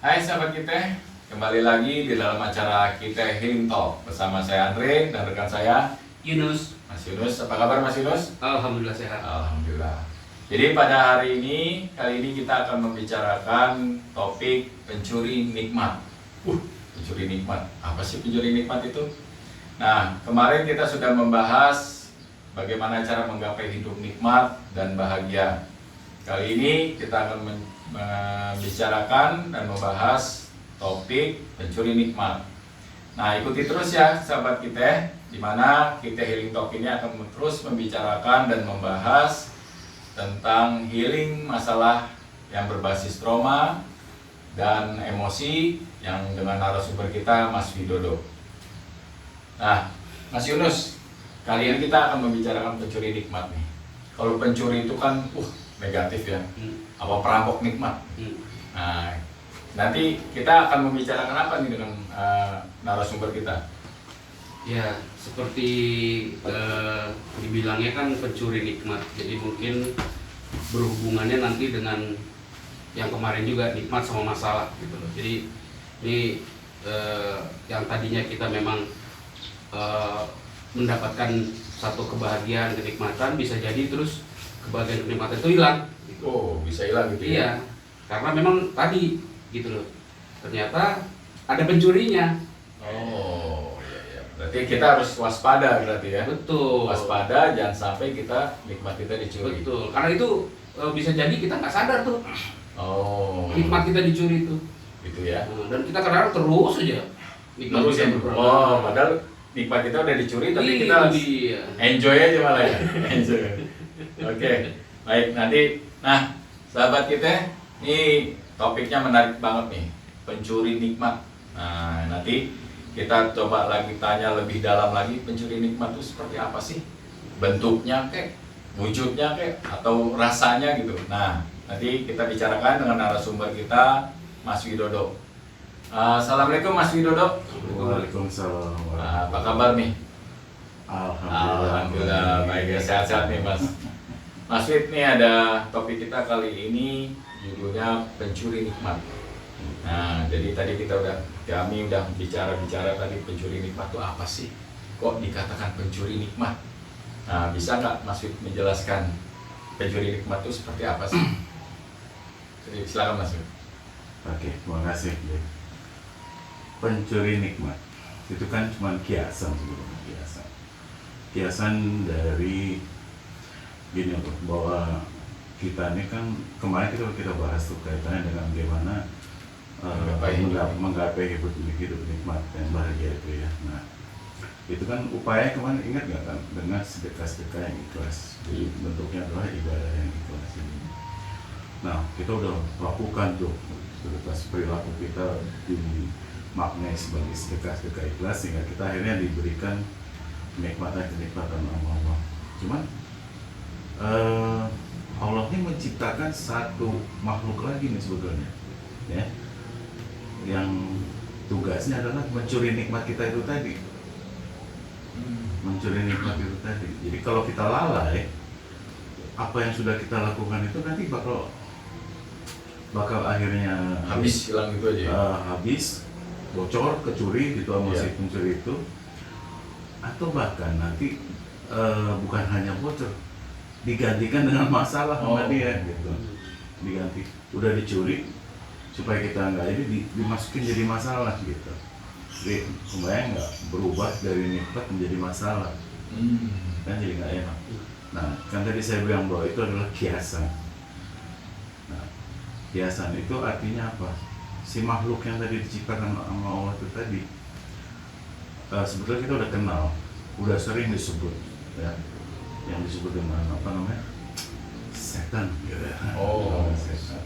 Hai sahabat kita, kembali lagi di dalam acara kita Healing Talk bersama saya Andre dan rekan saya Yunus. Mas Yunus. Apa kabar Mas Yunus? Alhamdulillah sehat. Alhamdulillah. Jadi pada hari ini, kali ini kita akan membicarakan topik pencuri nikmat. Pencuri nikmat. Apa sih pencuri nikmat itu? Nah, kemarin kita sudah membahas bagaimana cara menggapai hidup nikmat dan bahagia. Kali ini kita akan membicarakan dan membahas topik pencuri nikmat. Nah, ikuti terus ya sahabat kita, di mana kita Healing Talk ini akan terus membicarakan dan membahas tentang healing masalah yang berbasis trauma dan emosi yang dengan narasumber kita Mas Widodo. Nah, Mas Yunus, kali ini kita akan membicarakan pencuri nikmat nih. Kalau pencuri itu kan negatif ya, apa perampok nikmat. Nah, nanti kita akan membicarakan apa nih dengan narasumber kita? Ya, seperti dibilangnya kan pencuri nikmat. Jadi mungkin berhubungannya nanti dengan yang kemarin juga, nikmat sama masalah gitu loh. Jadi ini yang tadinya kita memang mendapatkan satu kebahagiaan, kenikmatan, bisa jadi terus kebahagiaan, kenikmatan itu hilang gitu. Oh, bisa hilang gitu ya? Iya, karena memang tadi gitu loh, ternyata ada pencurinya. Oh, iya. Berarti kita harus waspada berarti ya? Betul. Waspada, jangan sampai nikmat kita dicuri. Betul, karena itu bisa jadi kita nggak sadar tuh Oh, nikmat kita dicuri itu. gitu ya? Dan kita kadang terus aja nikmat Terus kita ya? berkurang. Oh, padahal nikmat kita udah dicuri, tapi Itu kita harus dia. enjoy aja malah ya? Enjoy. Oke, baik nanti. Nah, sahabat kita, ini topiknya menarik banget nih, pencuri nikmat. Nah, nanti kita coba lagi tanya lebih dalam lagi, pencuri nikmat itu seperti apa sih? Bentuknya kek, wujudnya kek, atau rasanya gitu. Nah, nanti kita bicarakan dengan narasumber kita, Mas Widodo. Assalamualaikum Mas Widodo. Waalaikumsalam. Apa kabar nih? Alhamdulillah. Baik ya, sehat-sehat nih Mas. Mas Wid, nih ada topik kita kali ini judulnya pencuri nikmat. Nah, jadi tadi kami udah bicara tadi pencuri nikmat itu apa sih? Kok dikatakan pencuri nikmat? Nah, bisa nggak Mas Wid menjelaskan pencuri nikmat itu seperti apa sih? Jadi silakan Mas Wid. Oke, terima kasih. Pencuri nikmat itu kan cuma kiasan sebenarnya, kiasan dari gini loh, bahwa kita ini kan kemarin kita bahas tuh kaitannya dengan bagaimana menggapai hidup nikmat dan bahagia itu ya. Nah, itu kan upaya kemarin, ingat nggak kan, dengan sedekah yang ikhlas. Jadi bentuknya adalah ibadah yang ikhlas ini. Nah, kita udah lakukan tuh sedekah, perilaku kita dimaknai sebagai sedekah ikhlas, sehingga kita akhirnya diberikan kenikmatan Allah. Cuman Allah ini menciptakan satu makhluk lagi nih sebetulnya, ya, yang tugasnya adalah mencuri nikmat kita itu tadi, Jadi kalau kita lalai, apa yang sudah kita lakukan itu nanti bakal akhirnya Habis hilang gitu aja. habis, bocor, kecuri gitu sama si pencuri itu, atau bahkan nanti bukan hanya bocor, digantikan dengan masalah sama dia gitu. Diganti, udah dicuri supaya kita nggak dimasukin jadi masalah gitu. Jadi kebayang nggak, berubah dari nikmat menjadi masalah, kan jadi nggak enak. Nah, kan tadi saya bilang bahwa itu adalah kiasan. Nah, kiasan itu artinya apa? Si makhluk yang tadi diciptakan sama Allah itu tadi, sebetulnya kita udah kenal, udah sering disebut ya, yang disebut dengan apa namanya, setan gitu ya. Setan.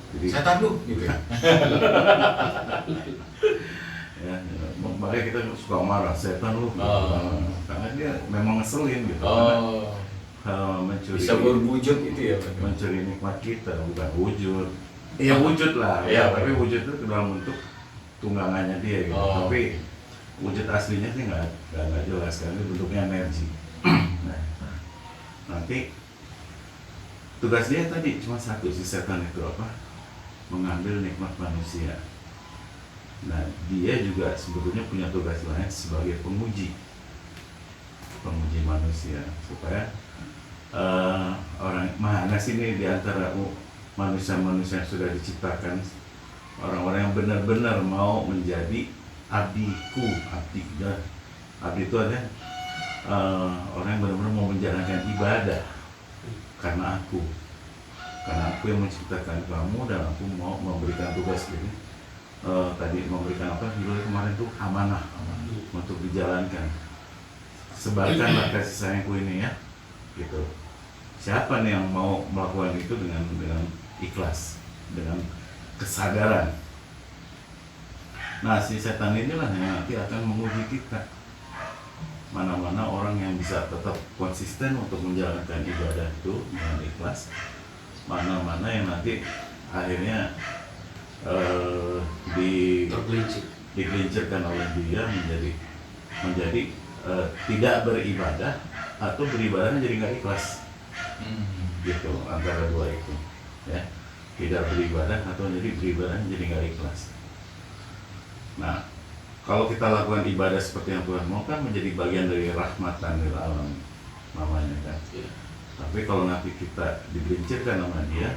Jadi Setan lu gitu ya. ya, makanya kita suka marah, setan lu gitu. Karena dia memang ngeselin gitu. Karena mencuri, bisa berwujud itu ya, mencuri nikmat kita, bukan wujud. Iya wujud lah, tapi wujud itu dalam bentuk tunggangannya dia gitu. Tapi wujud aslinya sih nggak jelas, karena itu bentuknya energi. Nah, nanti tugas dia tadi cuma satu, si setan itu apa? Mengambil nikmat manusia. Nah, dia juga sebetulnya punya tugas lain sebagai penguji manusia, supaya orang mana sih ini di antara manusia-manusia yang sudah diciptakan, orang-orang yang benar-benar mau menjadi abdiku. Abdi itu ada orang yang benar-benar mau menjalankan ibadah karena aku yang menciptakan kamu, dan aku mau memberikan tugas ini. Tadi memberikan apa judulnya kemarin tuh amanah untuk dijalankan. Sebarkanlah kasih sayangku ini ya, gitu. Siapa nih yang mau melakukan itu dengan ikhlas, dengan kesadaran. Nah, si setan inilah yang nanti akan menguji kita. Mana-mana orang yang bisa tetap konsisten untuk menjalankan ibadah itu dengan ikhlas, mana-mana yang nanti akhirnya digelincirkan oleh dia menjadi tidak beribadah, atau beribadahnya jadi nggak ikhlas. Gitu, antara dua itu ya, tidak beribadah atau jadi beribadahnya jadi nggak ikhlas. Nah, kalau kita lakukan ibadah seperti yang Tuhan mau, kan menjadi bagian dari rahmatan lil alam namanya kan. Tapi kalau nanti kita digelincirkan sama dia,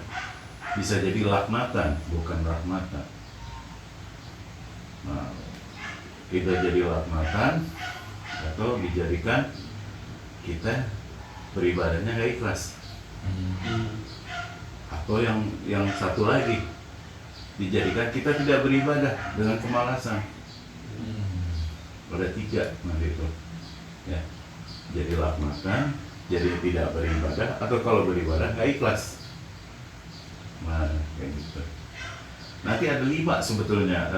bisa jadi laknatan, bukan rahmatan. Nah, kita jadi laknatan atau dijadikan kita beribadahnya gak ikhlas. Atau yang satu lagi, dijadikan kita tidak beribadah dengan kemalasan. Ada 3 nanti itu ya, jadi laknatan, jadi tidak beribadah, atau kalau beribadah gak ikhlas. Nah, kayak gitu. Nanti ada 5 sebetulnya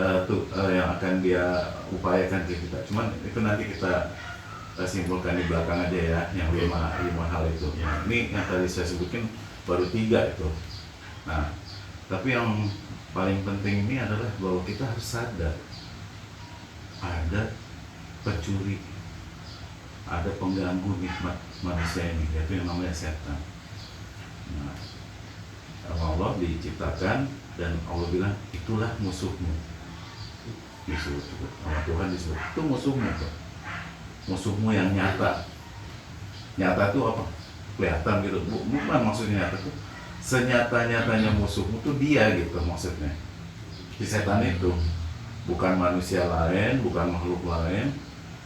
yang akan dia upayakan ke kita. Cuman itu nanti kita simpulkan di belakang aja ya, yang 5 hal itu. Ini yang tadi saya sebutkan baru 3 itu. Nah, tapi yang paling penting ini adalah bahwa kita harus sadar ada pencuri, ada pengganggu nikmat manusia ini, yaitu yang namanya setan. Nah, Allah diciptakan dan Allah bilang itulah musuhmu. Disebut sama Tuhan, disebut itu musuhmu tuh. Musuhmu yang nyata. Nyata tuh apa? Kelihatan gitu. Bukan maksudnya nyata tuh senyata-nyatanya musuhmu tuh dia gitu maksudnya. Si setan itu bukan manusia lain, bukan makhluk lain,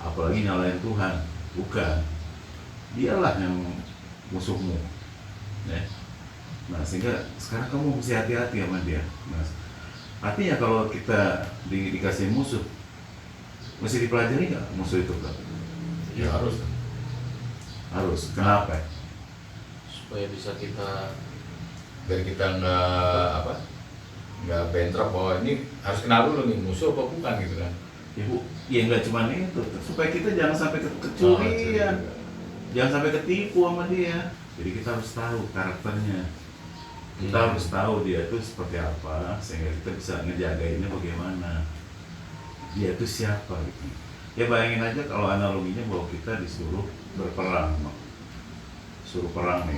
apalagi nyalain Tuhan. Bukan. Dialah yang musuhmu. Ya. Nah, sehingga sekarang kamu mesti hati-hati sama dia. Nah, artinya kalau kita dikasih musuh, mesti dipelajari nggak musuh itu kan? Ya harus. Harus. Kenapa? Supaya bisa kita, biar kita nggak bentrok bahwa ini harus kenal dulu nih musuh apa bukan gitu kan? Ya nggak cuma itu, supaya kita jangan sampai kecurian, jangan sampai ketipu sama dia. Jadi kita harus tahu karakternya, kita harus tahu dia itu seperti apa, sehingga kita bisa ngejagainnya bagaimana, dia itu siapa gitu. Ya bayangin aja kalau analoginya bahwa kita disuruh berperang, suruh perang nih,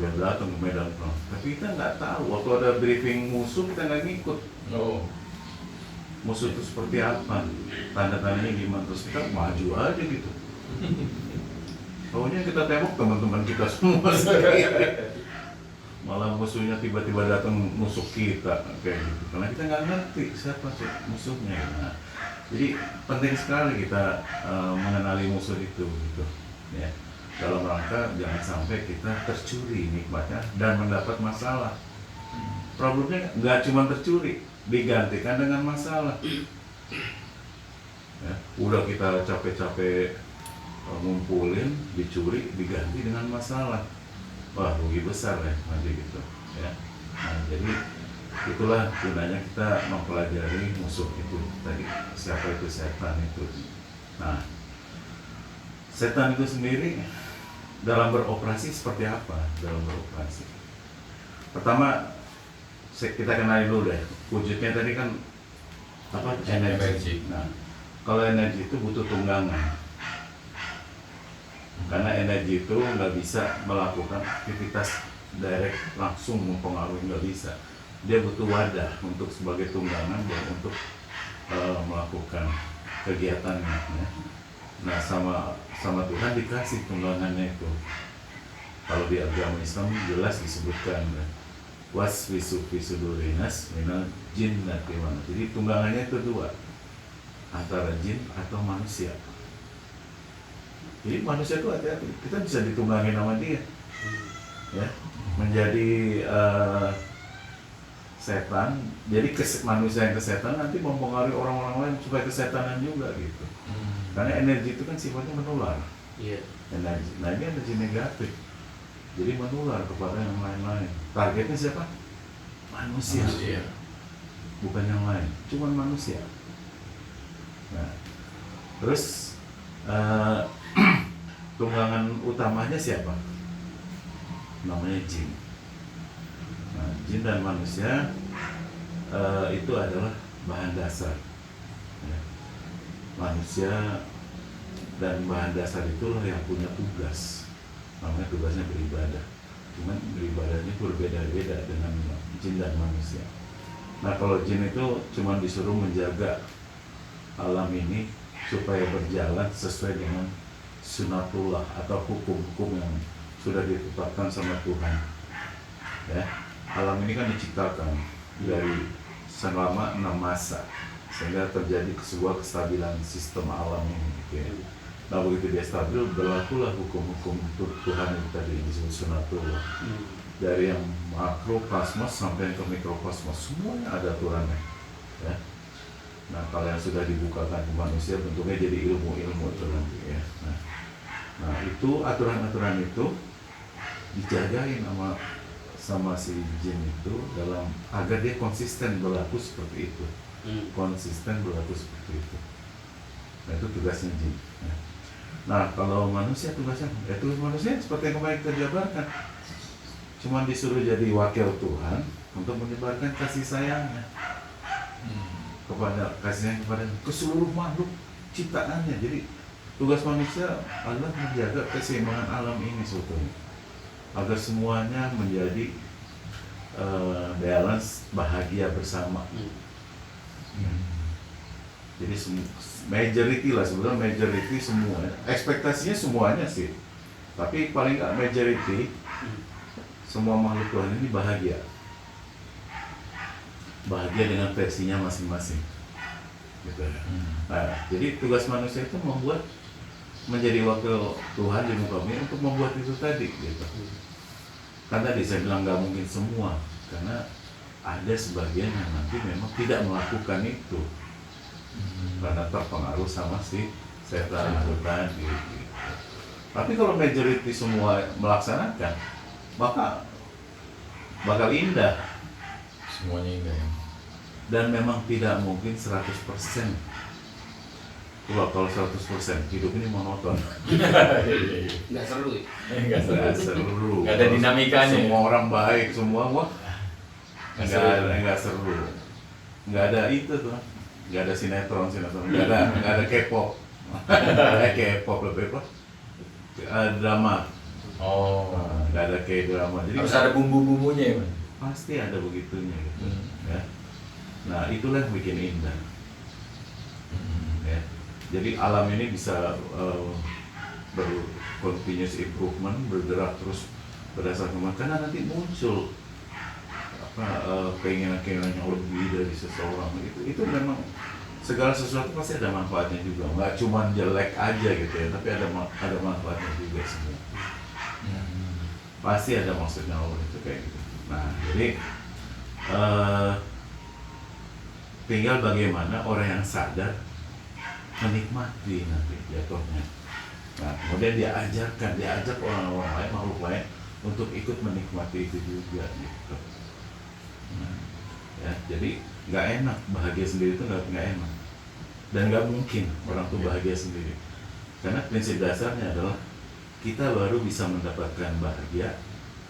dia datang ke medan perang, tapi kita nggak tahu, waktu ada briefing musuh kita nggak ngikut. Musuh itu seperti apa, tanda-tandanya gimana, terus kita maju aja gitu. Tahunya kita tembak teman-teman kita semua malah musuhnya tiba-tiba datang nusuk kita kayak gitu, karena kita nggak ngerti siapa sih musuhnya. Nah, jadi penting sekali kita mengenali musuh itu gitu ya, dalam rangka jangan sampai kita tercuri nikmatnya dan mendapat masalah. Problemnya nggak cuma tercuri, digantikan dengan masalah ya. Udah kita capek-capek ngumpulin, dicuri, diganti dengan masalah. Wah, rugi besar ya nanti gitu ya. Nah, jadi itulah gunanya kita mempelajari musuh itu tadi, siapa itu setan itu. Nah, setan itu sendiri dalam beroperasi seperti apa? Dalam beroperasi, pertama kita kenali dulu deh wujudnya. Tadi kan apa? Energi. Nah, kalau energi itu butuh tunggangan. Karena energi itu nggak bisa melakukan aktivitas direct langsung mempengaruhi, nggak bisa. Dia butuh wadah untuk sebagai tunggangan untuk melakukan kegiatannya. Ya. Nah sama Tuhan dikasih tunggangannya itu. Kalau di agama Islam jelas disebutkan waswisu fisudurinas minal jin natimana. Jadi tunggangannya itu dua, antara jin atau manusia. Jadi manusia itu hati-hati, kita bisa ditunggangi sama dia, ya, menjadi setan. Jadi manusia yang kesetan nanti mempengaruhi orang-orang lain supaya kesetanan juga gitu. Karena energi itu kan sifatnya menular. Iya. Energi, nah ini energi negatif. Jadi menular kepada yang lain-lain. Targetnya siapa? Manusia. Bukan yang lain, cuman manusia. Nah, terus tunggangan utamanya siapa? Namanya jin. Nah, jin dan manusia itu adalah bahan dasar. Ya. Manusia dan bahan dasar itulah yang punya tugas. Namanya tugasnya beribadah. Cuman beribadahnya berbeda-beda dengan jin dan manusia. Nah kalau jin itu cuma disuruh menjaga alam ini supaya berjalan sesuai dengan sunatullah atau hukum-hukum yang sudah ditetapkan sama Tuhan. Ya, alam ini kan diciptakan dari selama 6 masa sehingga terjadi sebuah kestabilan sistem alam ini. Gitu ya. Nah begitu dia stabil, berlakulah hukum-hukum Tuhan itu tadi disebut sunatullah. Dari yang makrokosmos sampai ke mikrokosmos, semuanya ada aturannya. Ya. Nah kalau yang sudah dibukakan ke manusia bentuknya jadi ilmu-ilmu itu nanti ya. Nah itu aturan-aturan itu dijagain sama si jin itu dalam agar dia konsisten berlaku seperti itu. Konsisten berlaku seperti itu. Nah itu tugasnya jin. Ya. Nah kalau manusia tugasnya, tugas manusia seperti yang kemarin kita jabarkan, cuma disuruh jadi wakil Tuhan untuk menyebarkan kasih sayangnya kepada ke seluruh makhluk ciptaannya. Jadi tugas manusia adalah menjaga keseimbangan alam ini sebetulnya, agar semuanya menjadi balance, bahagia bersama. Jadi majority lah sebenarnya, majority semua. Ekspektasinya semuanya sih, tapi paling nggak majority semua makhluk Tuhan ini bahagia dengan versinya masing-masing. Gitu. Nah, jadi tugas manusia itu menjadi wakil Tuhan di muka bumi untuk membuat itu tadi. Gitu. Kan tadi saya bilang nggak mungkin semua, karena ada sebagian yang nanti memang tidak melakukan itu. Karena terpengaruh sama si setan itu tadi. Gitu. Tapi kalau majority semua melaksanakan, maka bakal indah. Semuanya indah ya. Dan memang tidak mungkin 100%. Kalau 100% hidup ini monoton. Nggak seru ya? Nggak seru. Nggak ada dinamikanya. Semua orang baik, semua nggak seru. Nggak ada itu tuh. Nggak ada sinetron, nggak ada K-pop. K-pop lebih apa? Drama. Oh, Nggak ada K-drama. Jadi harus ada bumbu-bumbunya ya, Mas? pasti ada begitunya gitu. Ya. Nah itulah yang bikin indah. Ya. Jadi alam ini bisa continuous improvement, bergerak terus berdasarkan karena nanti muncul keinginan-keinginan yang lebih dari seseorang. Itu memang segala sesuatu pasti ada manfaatnya juga, nggak cuma jelek aja gitu ya, tapi ada manfaatnya juga semua. Pasti ada maksudnya Allah itu kayak gitu. Nah jadi tinggal bagaimana orang yang sadar menikmati nanti jatuhnya. Nah kemudian diajak orang-orang lain, makhluk lain untuk ikut menikmati itu juga gitu. Nah, ya, jadi nggak enak, bahagia sendiri itu nggak enak, dan nggak mungkin orang tuh bahagia sendiri, karena prinsip dasarnya adalah kita baru bisa mendapatkan bahagia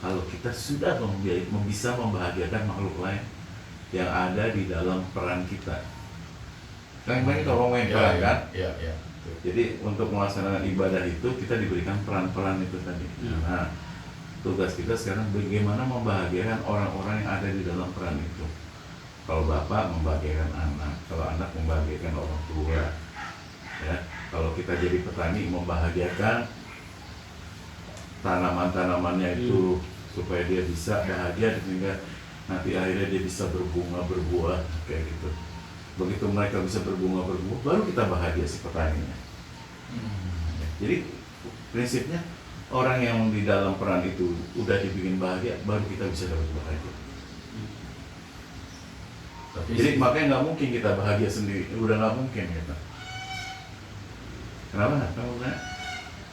kalau kita sudah bisa membahagiakan makhluk lain yang ada di dalam peran kita. Kan banyak kalau main peran kan? Iya. Jadi untuk melaksanakan ibadah itu kita diberikan peran-peran itu tadi. Nah, tugas kita sekarang bagaimana membahagiakan orang-orang yang ada di dalam peran itu. Kalau bapak membahagiakan anak, kalau anak membahagiakan orang tua, ya. Kalau kita jadi petani membahagiakan tanaman-tanamannya itu supaya dia bisa bahagia sehingga nanti akhirnya dia bisa berbunga berbuah kayak gitu. Begitu mereka bisa berbunga berbuah, baru kita bahagia si petaninya. Jadi prinsipnya orang yang di dalam peran itu udah dibikin bahagia, baru kita bisa dapat bahagia. Jadi makanya nggak mungkin kita bahagia sendiri, udah nggak mungkin kita. Kenapa? Nah,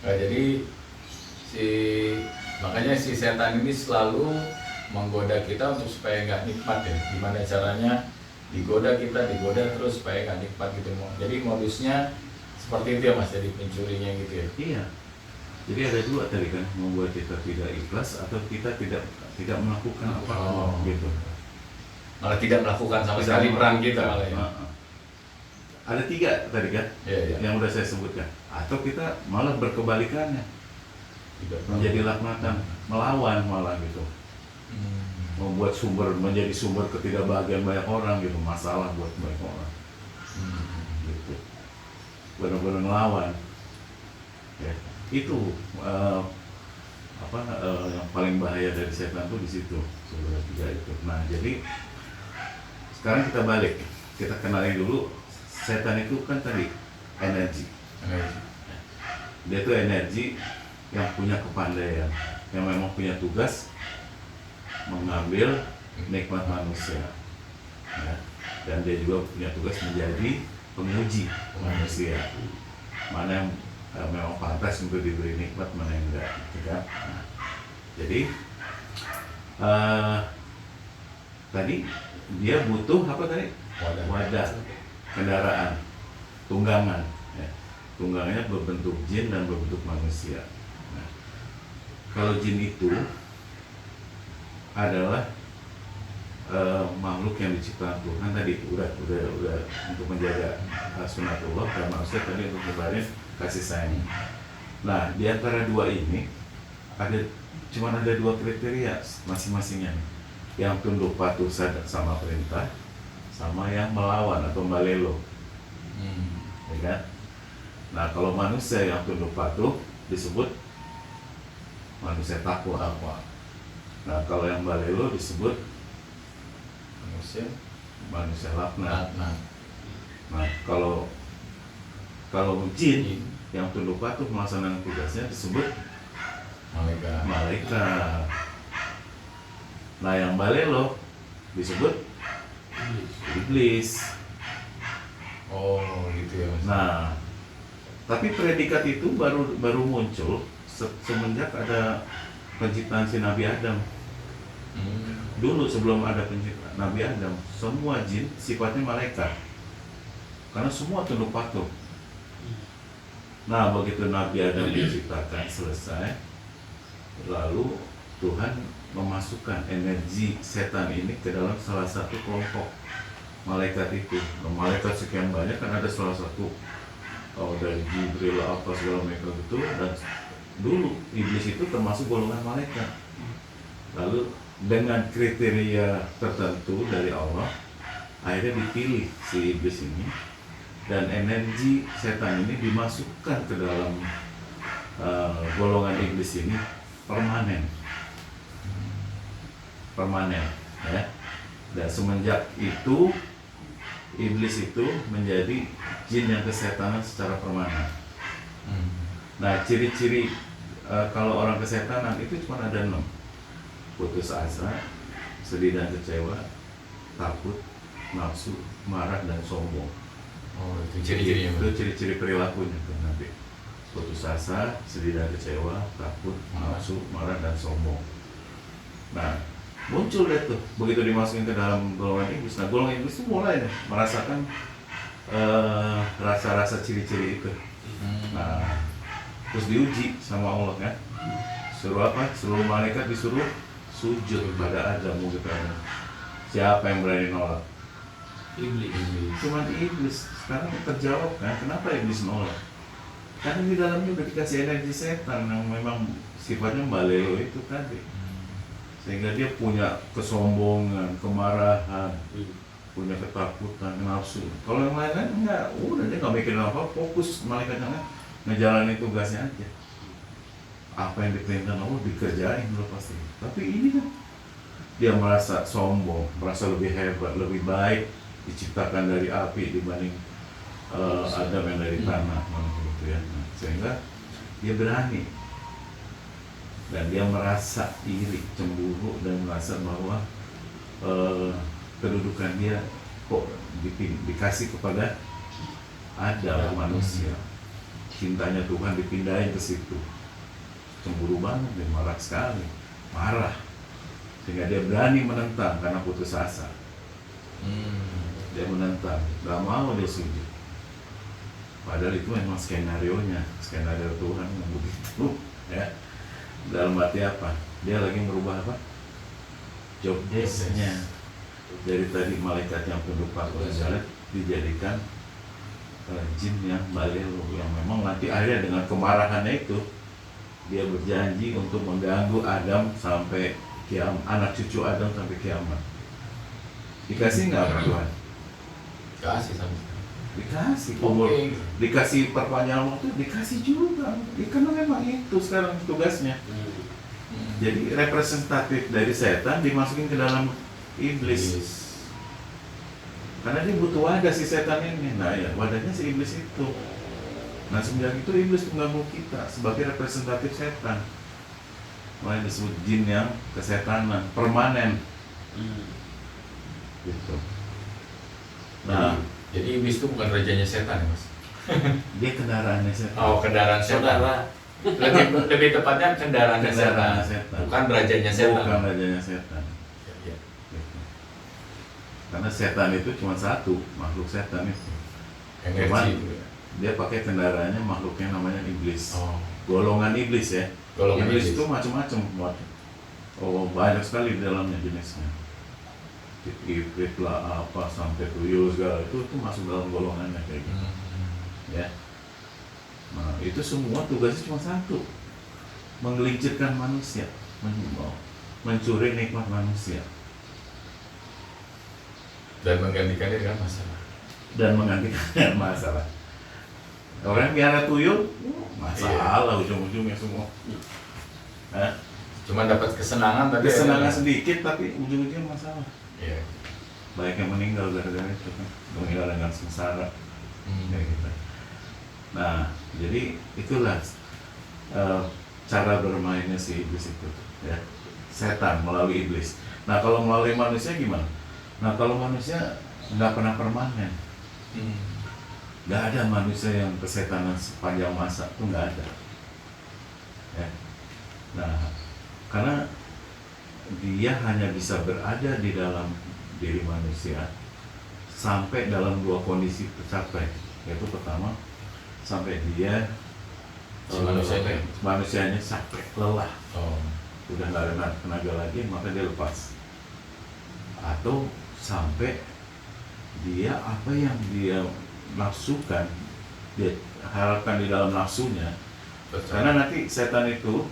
jadi makanya si setan ini selalu menggoda kita untuk supaya nggak nikmat ya. Gimana caranya digoda terus supaya nggak nikmat gitu. Jadi modusnya seperti itu ya Mas, jadi pencurinya gitu ya. Iya. Jadi ada dua tadi kan, membuat kita tidak ikhlas atau kita tidak melakukan apa-apa gitu. Malah tidak melakukan sama sekali peran kita malah ya. Ada tiga tadi kan, yang udah saya sebutkan. Atau kita malah berkebalikannya, menjadi laknatan, melawan malah gitu. Membuat menjadi sumber ketidakbahagiaan banyak orang gitu, masalah buat banyak orang. Gitu. Benar-benar melawan. Ya, itu yang paling bahaya dari setan tuh di situ, sebenarnya tiga itu. Nah, jadi sekarang kita balik, kita kenali dulu setan itu kan tadi energi. Dia tuh energi yang punya kepandaian, yang memang punya tugas mengambil nikmat manusia, ya. Dan dia juga punya tugas menjadi penguji manusia, mana yang memang pantas untuk diberi nikmat, mana yang enggak, gitu kan? Nah, jadi tadi dia butuh apa tadi? Wadah, kendaraan, tunggangan. Ya. Tunggangannya berbentuk jin dan berbentuk manusia. Nah, kalau jin itu adalah makhluk yang diciptakan Tuhan tadi udah untuk menjaga sunatullah, dan manusia tadi untuk menyebarin kasih sayang. Nah, di antara dua ini cuma ada dua kriteria masing-masingnya, yang tunduk patuh sama perintah, sama yang melawan atau balelo, ya kan? Nah, kalau manusia yang tunduk patuh disebut manusia takwa apa? Nah, kalau yang balelo disebut manusia laknat. Nah, kalau jin yang tunduk patuh melaksanakan tugasnya disebut malaikat. Nah, yang balelo disebut iblis. Oh, gitu ya Mas. Nah, tapi predikat itu baru muncul semenjak ada penciptaan si Nabi Adam. Dulu sebelum ada penciptaan Nabi Adam, semua jin sifatnya malaikat, karena semua tunduk patuh. Nah, begitu Nabi Adam diciptakan selesai, lalu Tuhan memasukkan energi setan ini ke dalam salah satu kelompok malaikat itu. Nah, malaikat sekian banyak kan ada salah satu dari Jibril apa segala mereka itu, dan dulu iblis itu termasuk golongan malaikat. Lalu dengan kriteria tertentu dari Allah, akhirnya dipilih si iblis ini, dan energi setan ini dimasukkan ke dalam golongan iblis ini permanen, ya. Dan semenjak itu iblis itu menjadi jin yang kesetanan secara permanen. Nah, ciri-ciri kalau orang kesetanan itu cuma ada 6: putus asa, sedih dan kecewa, takut, nafsu, marah, dan sombong. Oh, itu ciri-cirinya. Itu ciri-ciri perilakunya tuh nanti. Putus asa, sedih dan kecewa, takut, nafsu, marah, dan sombong. Nah, muncul deh tuh begitu dimasukin ke dalam golongan iblis. Nah, golongan iblis itu mulai nih merasakan rasa-rasa ciri-ciri itu. Nah, terus diuji sama Allah kan. Suruh apa? Seluruh malaikat disuruh sujud pada Adam gitu. Siapa yang berani nolak? Iblis. Cuman iblis. Sekarang terjawab kan, kenapa iblis nolak? Karena di dalamnya udah dikasih energi setan yang memang sifatnya balelo itu tadi. Sehingga dia punya kesombongan, kemarahan, punya ketakutan, nafsu. Kalau yang lain-lain enggak, udah dia nggak mikirin apa, fokus malaikat yang lain ngejalanin tugasnya aja. Apa yang diperintahkan Allah dikerjain udah pasti. Tapi ini kan dia merasa sombong, merasa lebih hebat, lebih baik diciptakan dari api dibanding Adam yang dari tanah, gitu ya. Nah, sehingga dia berani dan dia merasa iri, cemburu dan merasa bahwa kedudukan dia kok dikasih kepada Adam manusia. Cintanya Tuhan dipindahin ke situ. Cemburu banget, dia marah sekali, marah. Sehingga dia berani menentang karena putus asa. Dia menentang, gak mau dia sujud. Padahal itu memang skenario-nya, skenario Tuhan yang begitu, ya. Dalam arti apa? Dia lagi merubah apa? Job desk-nya. Dari tadi malaikat yang penduduk Zalet dijadikan jin yang balelo, yang memang nanti akhirnya dengan kemarahannya itu dia berjanji untuk mengganggu Adam sampai kiamat, anak cucu Adam sampai kiamat. Dikasih nggak sama Tuhan? Kasih sama sekali. Dikasih umur, Oke. dikasih perpanjangan waktu, dikasih juga. Ya, karena memang itu sekarang tugasnya. Jadi representatif dari setan dimasukin ke dalam iblis. Karena dia butuh wadah si setan ini. Nah ya, wadahnya si iblis itu. Nah semenjak itu iblis mengganggu kita sebagai representatif setan. Makanya disebut jin yang kesetanan, permanen. Gitu. Nah, Jadi iblis itu bukan rajanya setan ya, Mas? dia kendaraannya setan. Oh, kendaraan setan. Lebih tepatnya kendaraan Kendaraan setan. setan. Bukan rajanya setan. Bukan rajanya setan. Ya. Gitu. Karena setan itu cuma satu, makhluk setan itu. Energi Cuman itu ya. dia pakai kendaraannya makhluknya namanya iblis. Oh. Golongan iblis ya. Golongan Iblis iblis. itu macam-macam. Oh, banyak sekali di dalamnya jenisnya. Ifrit lah apa sampai tuyul segala itu masuk dalam golongannya kayak gitu. Ya. Nah, itu semua tugasnya cuma satu. Menggelincirkan manusia, mencuri nikmat manusia Dan menggantikannya dengan masalah. dan menggantikan masalah. Orang yang biara tuyul, masalah ujung-ujungnya semua. Hah? Cuma dapat kesenangan tapi Kesenangan sedikit tapi ujung-ujungnya masalah. Iya. Banyak yang meninggal gara-gara itu kan, meninggal dengan sengsara kayak gitu. Nah, jadi itulah cara bermainnya si iblis itu, ya. Setan melalui iblis. Nah, kalau melalui manusia gimana? Nah, kalau manusia nggak pernah permanen. Nggak ada manusia yang kesetanan sepanjang masa, itu nggak ada. Ya. Nah, karena dia hanya bisa berada di dalam diri manusia sampai dalam dua kondisi tercapai, yaitu pertama sampai dia manusianya capek, lelah, udah nggak ada tenaga lagi, maka dia lepas. Atau sampai dia apa yang dia nafsukan, dia harapkan di dalam nafsunya. Karena nanti setan itu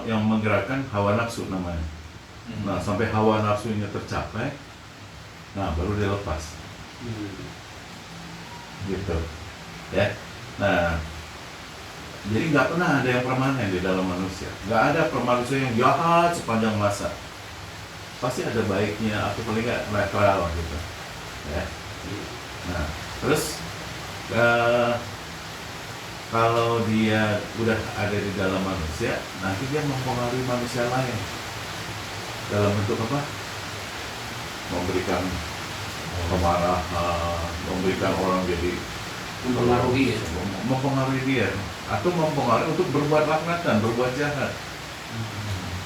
yang menggerakkan hawa nafsu namanya. Nah, sampai hawa nafsunya tercapai, nah baru dia lepas. Gitu. Ya. Nah, jadi nggak pernah ada yang permanen di dalam manusia. Nggak ada manusia yang jahat sepanjang masa. Pasti ada baiknya atau paling nggak netral gitu. Ya. Nah, terus kalau dia udah ada di dalam manusia, nanti dia mempengaruhi manusia lain dalam bentuk apa? Memberikan kemarahan, memberikan orang jadi mempengaruhi dia, atau mempengaruhi untuk berbuat laknatan, berbuat jahat,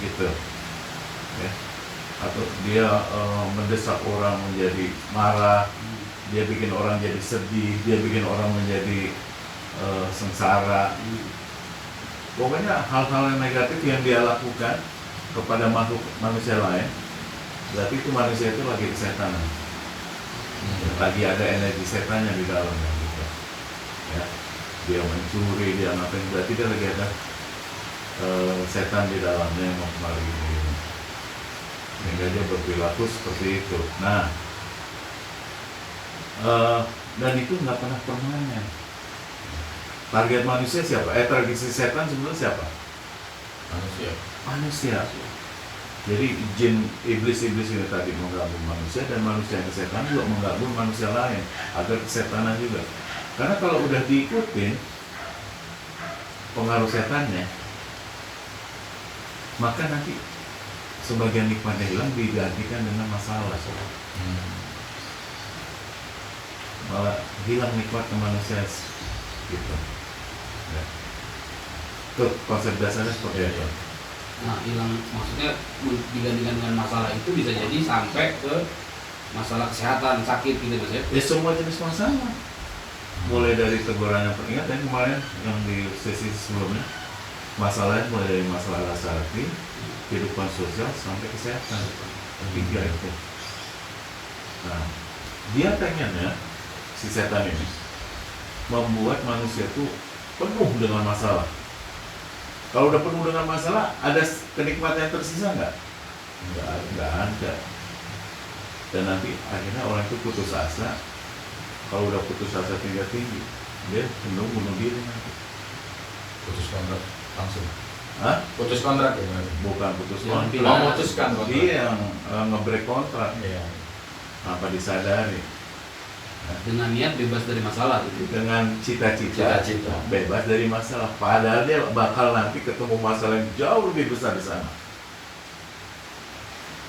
gitu, ya. Atau dia mendesak orang menjadi marah, dia bikin orang jadi sedih, dia bikin orang menjadi sengsara. Pokoknya hal-hal yang negatif yang dia lakukan kepada makhluk manusia lain, berarti itu manusia itu lagi kesetanan, lagi ada energi setannya di dalamnya, gitu. Ya, dia mencuri, dia ngapain, berarti dia lagi ada setan di dalamnya yang mempengaruhi dirinya, sehingga dia berperilaku seperti itu. Nah, Dan itu nggak pernah permanen. Target manusia siapa? Target si setan sebenarnya siapa? Manusia. Jadi jin iblis-iblis ini tadi menggabung manusia, dan manusia yang setan juga menggabung manusia lain agar kesetanan juga. Karena kalau udah diikutin pengaruh setannya, maka nanti sebagian nikmatnya hilang digantikan dengan masalah. Malah hilang nikmat ke manusia gitu. Ya. Itu konsep dasarnya seperti itu. Nah, hilang maksudnya digantikan dengan masalah itu bisa jadi sampai ke masalah kesehatan, sakit gitu Mas ya. Ya semua jenis masalah. Mulai dari teguran yang ingat yang kemarin yang di sesi sebelumnya, masalahnya mulai dari masalah rasa hati, kehidupan sosial sampai kesehatan. Tiga itu. Nah, dia pengennya si setan ini membuat manusia itu penuh dengan masalah. Kalau udah penuh dengan masalah, ada kenikmatan yang tersisa nggak? Nggak ada. Dan nanti akhirnya orang itu putus asa. Kalau udah putus asa tinggi, dia cenderung bunuh diri nanti. Putus kontrak langsung. Hah? Putus kontrak ya? Bukan putus Yang kontrak. Memutuskan kontrak. Dia yang nge-break kontrak. Iya. Apa disadari? Dengan niat bebas dari masalah gitu. Dengan cita-cita bebas dari masalah. Padahal dia bakal nanti ketemu masalah yang jauh lebih besar di sana.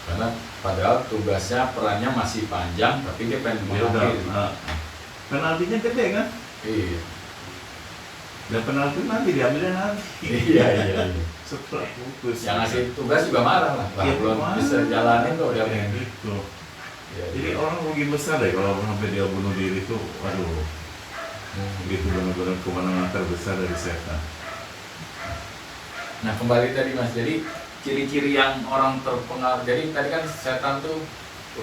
Karena padahal tugasnya, perannya masih panjang, tapi dia pengen mengakhiri. Penaltinya gede kan? Iya. Dan penalti nanti diambilnya nanti. Iya. Setelah putus. Yang ngasih tugas juga marah lah. Iya, Belum marah. bisa jalanin kok dia Kayak pengen. gitu. Iya, Jadi iya. orang rugi besar deh kalau sampai dia bunuh diri tuh, waduh, gitu benar-benar kemenangan terbesar dari setan. Nah kembali tadi Mas, jadi ciri-ciri yang orang terpengaruh. Jadi tadi kan setan tuh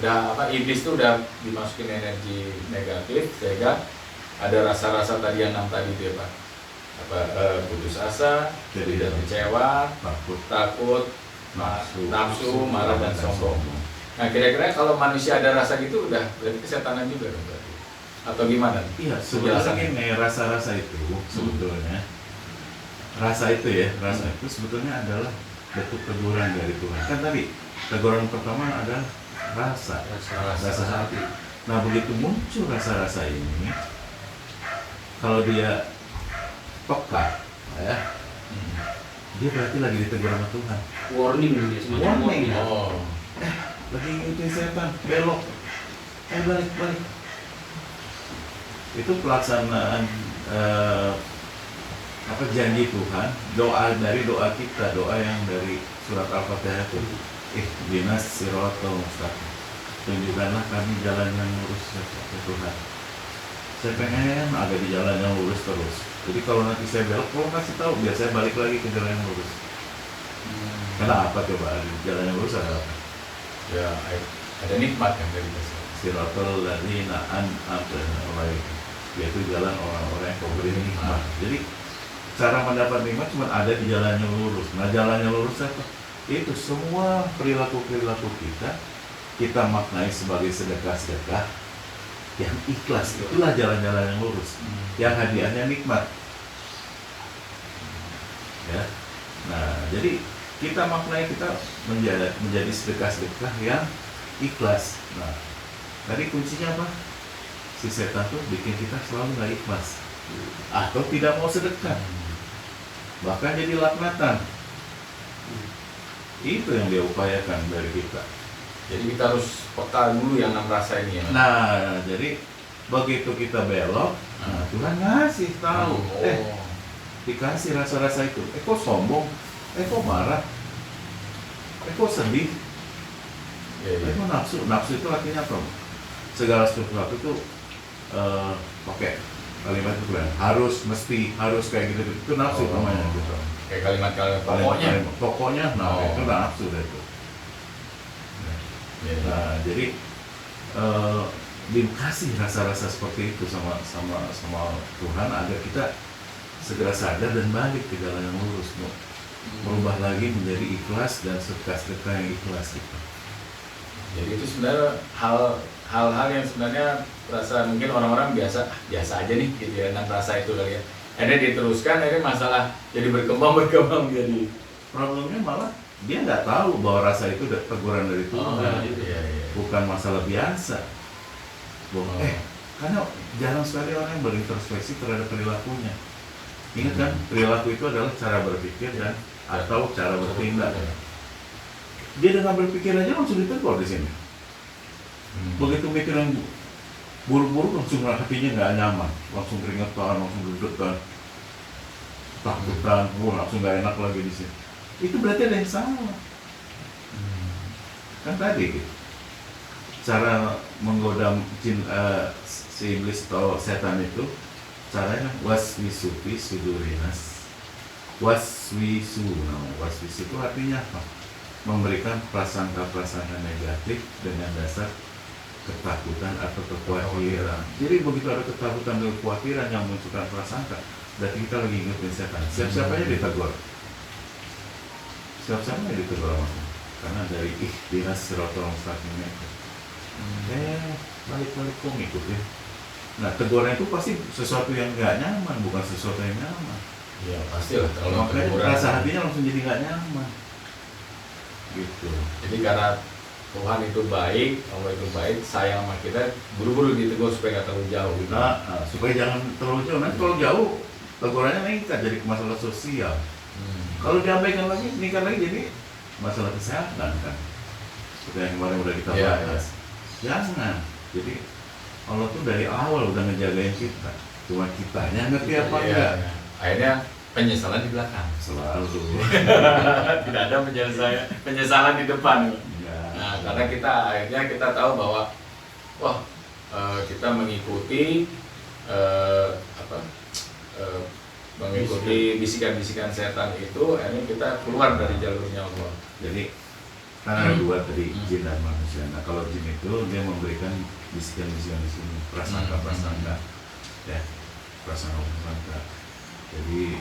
udah iblis tuh udah dimasukin energi negatif sehingga ada rasa-rasa tadi yang 6 tadi itu ya Pak. Putus asa, Jadi tidak kecewa, takut, nafsu, marah dan sombong. Nah kira-kira kalau manusia ada rasa gitu udah berarti kesetanan juga dong berarti. Atau gimana? Iya, sebenarnya Penjelasan. ini rasa-rasa itu sebetulnya, rasa itu sebetulnya adalah bentuk teguran dari Tuhan. Kan tadi teguran pertama adalah rasa hati. Nah begitu muncul rasa-rasa ini, kalau dia peka, ya, dia berarti lagi ditegur sama Tuhan. Warning gitu ya, semacam Warning. warning. Oh. Lagi ngikutin setan, belok, balik. Itu pelaksanaan janji Tuhan, dari doa kita, doa yang dari surat Al-Fatihah itu. Ihdinas siratal mustaqim. Tunjukkanlah kami jalan yang lurus ya Tuhan. Saya pengen ada di jalan yang lurus terus. Jadi kalau nanti saya belok, kalau kasih tahu, biar saya balik lagi ke jalan yang lurus. Kenapa coba jalan yang lurus ada apa? Ya ada nikmat yang dari kita. Siratal ladzina an'amta alaihim, yaitu jalan orang-orang yang kau beri nikmat. Jadi cara mendapat nikmat cuma ada di jalan yang lurus. Nah jalan yang lurus apa? Itu semua perilaku-perilaku kita maknai sebagai sedekah-sedekah yang ikhlas. Itulah jalan-jalan yang lurus. Yang hadiahnya nikmat. Ya. Nah jadi kita maknai kita menjadi sedekah-sedekah yang ikhlas. Nah, tadi kuncinya apa? Si setan tuh bikin kita selalu nggak ikhlas atau tidak mau sedekah, bahkan jadi laknatan. Itu yang dia upayakan dari kita. Jadi kita harus peka dulu yang 6 rasa ini ya. Nah, jadi begitu kita belok, nah, Tuhan ngasih tahu, dikasih rasa-rasa itu. Kok sombong? Kok marah? Kok sedih? Kok nafsu? Nafsu itu artinya apa? Segala sesuatu itu pakai kalimat itu kan, harus, mesti, harus kayak gitu. Itu nafsu namanya gitu. Kayak kalimat-kalimat pokoknya, itu nafsu deh itu. Nah, jadi dikasih rasa-rasa seperti itu sama Tuhan agar kita segera sadar dan balik ke jalan yang lurus, merubah lagi menjadi ikhlas dan sedekah yang ikhlas gitu. Jadi itu sebenarnya hal-hal yang sebenarnya rasa mungkin orang-orang biasa aja nih gitu ya, dan rasa itu kali ya. Akhirnya diteruskan, akhirnya masalah jadi berkembang jadi. Problemnya malah dia nggak tahu bahwa rasa itu teguran dari Tuhan. Iya. Bukan masalah biasa. Oh. Karena jarang sekali orang yang berintrospeksi terhadap perilakunya. Ingat kan, perilaku itu adalah cara berpikir dan atau cara bertindak. Dia dengan berpikir aja langsung ditegur di sini. Begitu mikir yang buru-buru langsung hatinya nggak nyaman, langsung keringetan, langsung deg-degan, takutan, langsung nggak enak lagi di sini. Itu berarti ada yang salah. Kan tadi gitu. Cara menggoda si iblis atau setan itu caranya waswisupi sudurinas. Waswisu itu artinya apa? Memberikan prasangka-prasangka negatif dengan dasar ketakutan atau kekhawatiran. Jadi begitu ada ketakutan dan kekhawatiran yang munculkan prasangka, berarti kita lagi ingetin setan. Siap-siap aja ditegur. Siap-siap aja ditegur sama. Karena dari ihdinas siratal mustaqim itu. Balik-balik kok ngikut ya. Nah, teguran itu pasti sesuatu yang nggak nyaman, bukan sesuatu yang nyaman. Iya pastilah. Kalau Makanya teguran, rasa hatinya langsung jadi nggak nyaman. Gitu. jadi karena Tuhan itu baik, Allah itu baik, sayang sama kita, buru-buru ditegur supaya nggak terlalu jauh gitu. Supaya jangan terlalu jauh. Nanti kalau jauh, tegurannya meningkat jadi masalah sosial. Kalau diabaikan lagi, meningkat lagi jadi masalah kesehatan kan. Seperti yang kemarin udah kita bahas. Jangan. Jadi Allah tuh dari awal udah ngejagain kita. Cuma kitanya ngerti apa enggak. Akhirnya penyesalan di belakang. Selalu. Tidak ada penyesalan di depan. Ya. Nah, karena akhirnya kita tahu bahwa kita mengikuti mengikuti bisikan-bisikan setan itu, akhirnya kita keluar dari jalurnya Allah. Jadi kan ada dua tadi, jin dan manusia. Nah kalau jin itu dia memberikan bisikan-bisikan di sini, prasangka, ya prasangka. Jadi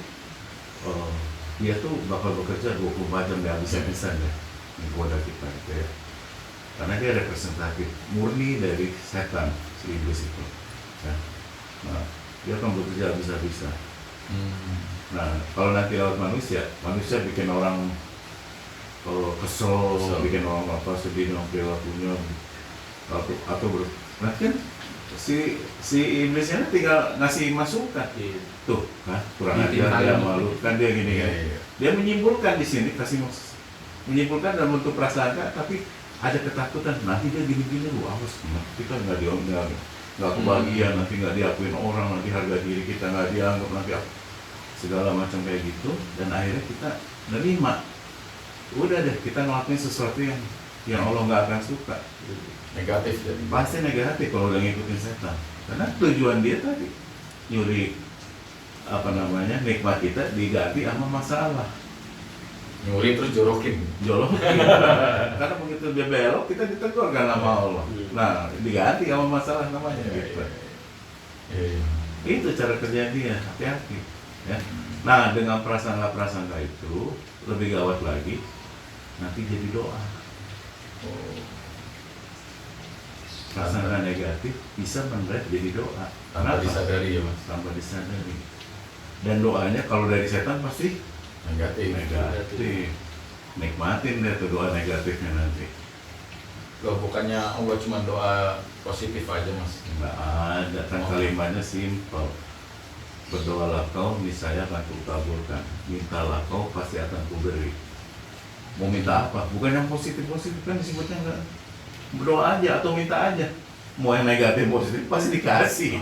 dia tuh bakal bekerja 24 jam nggak habis-habisan ya, menggoda kita gitu ya. Karena dia representatif murni dari setan, si iblis itu. Ya. Nah, dia akan bekerja habis-habisan. Nah, kalau nanti lewat manusia bikin orang kesel, bikin orang apa sedih dengan perilakunya, nah kan si iblisnya tinggal ngasih masukan. Tuh kan kurang ajar, dia malu kan, dia gini kan. Dia menyimpulkan di sini, menyimpulkan dalam bentuk prasangka, tapi ada ketakutan nanti dia gini-gini, awas kita nggak kebahagiaan, nanti nggak diakuin orang, nanti harga diri kita nggak dianggap, nanti segala macam kayak gitu. Dan akhirnya kita nerima, udah deh kita ngelakuin sesuatu yang Allah nggak akan suka, Negatif jadi. pasti negatif kalau udah ngikutin setan. Karena tujuan dia tadi nyuri nikmat kita diganti sama masalah, Nyuri terus jorokin. karena begitu dia belok kita ditegur kan sama Allah. Nah diganti sama masalah namanya gitu. Itu cara kerja dia, hati-hati ya. Nah dengan prasangka itu lebih gawat lagi, nanti jadi doa. Prasangka negatif bisa mendarat jadi doa Tanpa disadari ya mas. Tanpa disadari. Dan doanya kalau dari setan pasti Negatif. Nikmatin deh tuh doa negatifnya nanti. Loh, bukannya Allah cuma doa positif aja mas? Nggak ada, kan kalimatnya simpel. Berdoalah kau, niscaya akan kukabulkan. Mintalah kau, pasti akan kuberi. Mau minta apa? Bukan yang positif-positif kan disebutnya enggak. Berdoa aja atau minta aja. Mau yang negatif positif pasti dikasih.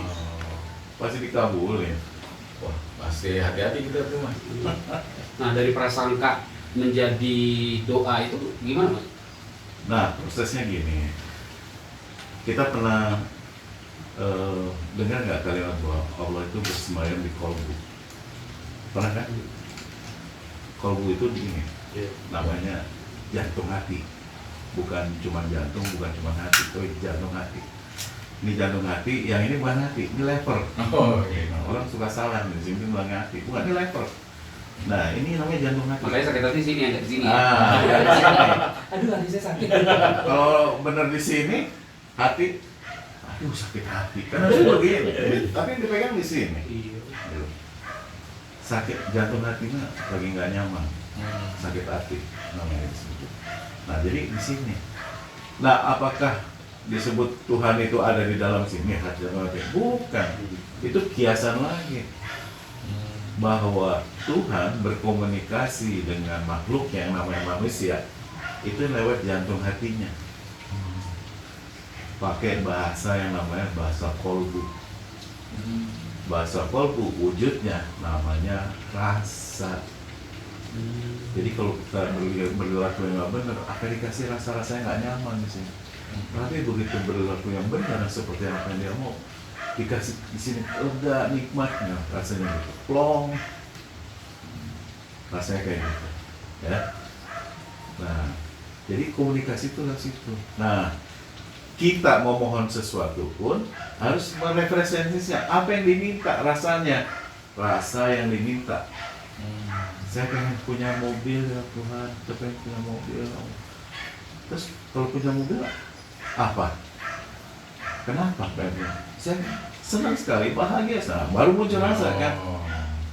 Pasti dikabulin. Wah, pasti hati-hati kita tuh mas. Nah dari prasangka menjadi doa itu gimana mas? Nah prosesnya gini. Kita pernah dengar nggak kalimat bahwa Allah itu bersemayam di kolbu? Pernah kan? Kolbu itu ini, namanya jantung hati. Bukan cuma jantung, bukan cuma hati, tapi jantung hati. Ini jantung hati, yang ini bukan hati, ini lever. Oh, iya. Nah, orang suka salah di sini bilang hati, bukan, ini lever. Nah, ini namanya jantung hati. Makanya sakit hati sini, agak di sini. Ya di sini. Aduh, hati saya sakit. Kalau bener di sini, hati, aduh sakit hati. Kan harus begini. Tapi yang dipegang di sini. Iya. Sakit jantung hatinya lagi nggak nyaman. Sakit hati namanya disebut. Nah, jadi di sini. Nah, apakah disebut Tuhan itu ada di dalam sini hati jantung hati? Bukan. Itu kiasan lagi. Bahwa Tuhan berkomunikasi dengan makhluk yang namanya manusia itu lewat jantung hatinya, pakai bahasa yang namanya bahasa kolbu. Bahasa kolbu wujudnya namanya rasa. Jadi kalau kita berlaku yang nggak benar, akan dikasih rasa-rasa yang nggak nyaman di sini. Tapi begitu berlaku yang benar seperti apa yang dia mau, dikasih di sini lega, nikmatnya rasanya gitu, plong, rasanya kayak gitu, ya. Nah, jadi komunikasi itu dari situ. Nah, kita mau mohon sesuatu pun harus mereferensinya apa yang diminta, rasanya, rasa yang diminta. Saya pengen punya mobil ya Tuhan, saya pengen punya mobil. Terus kalau punya mobil apa? Kenapa pengen? Saya senang sekali, bahagia saya. Baru muncul rasa kan.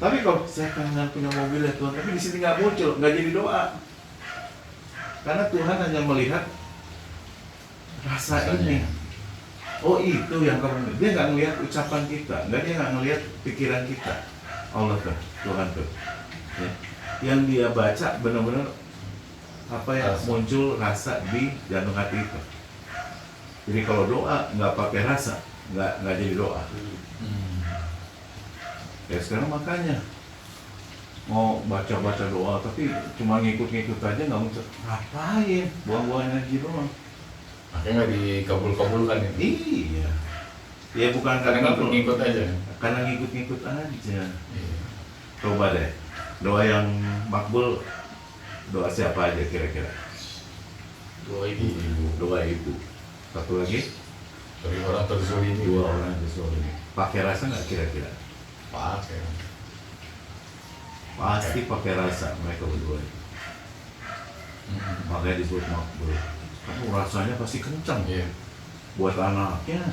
Tapi kalau saya pengen punya mobil ya Tuhan, tapi di sini nggak muncul, nggak jadi doa. Karena Tuhan hanya melihat rasa ini. Oh itu yang kamu, dia nggak ngelihat ucapan kita, dia nggak ngelihat pikiran kita. Allah tuh, Tuhan tuh. Ya. Yang dia baca benar-benar apa yang muncul rasa di jantung hati itu. Jadi kalau doa nggak pakai rasa, nggak jadi doa. Ya sekarang makanya mau baca doa tapi cuma ngikut aja nggak muncul. Ngapain? Buang-buang energi doang. Makanya nggak dikabul-kabulkan ya? Iya. Ya bukan karena ngikut aja. Karena ngikut aja. Iya. Coba deh. Doa yang makbul, doa siapa aja kira-kira? Doa ibu. Doa ibu. Satu lagi? Dari orang terzolimi. Dua orang terzolimi. Pakai rasa nggak kira-kira? Pakai. Pasti pakai rasa mereka berdua itu. Makanya disebut makbul. Karena rasanya pasti kencang. Iya. Buat anaknya.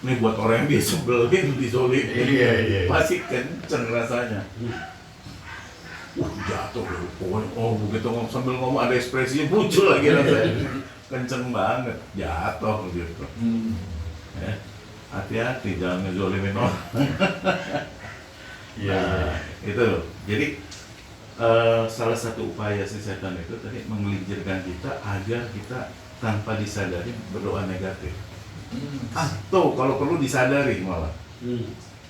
Ini buat orang yang disebelin, dizolimin. Iya. Pasti kencang rasanya. Jatuh loh, pokoknya begitu sambil ngomong ada ekspresinya muncul lagi rasanya. Kenceng banget, jatuh gitu. Ya, hati-hati jangan ngezolimin orang. Iya. Itu jadi salah satu upaya si setan itu tadi menggelincirkan kita agar kita tanpa disadari berdoa negatif. Atau kalau perlu disadari malah.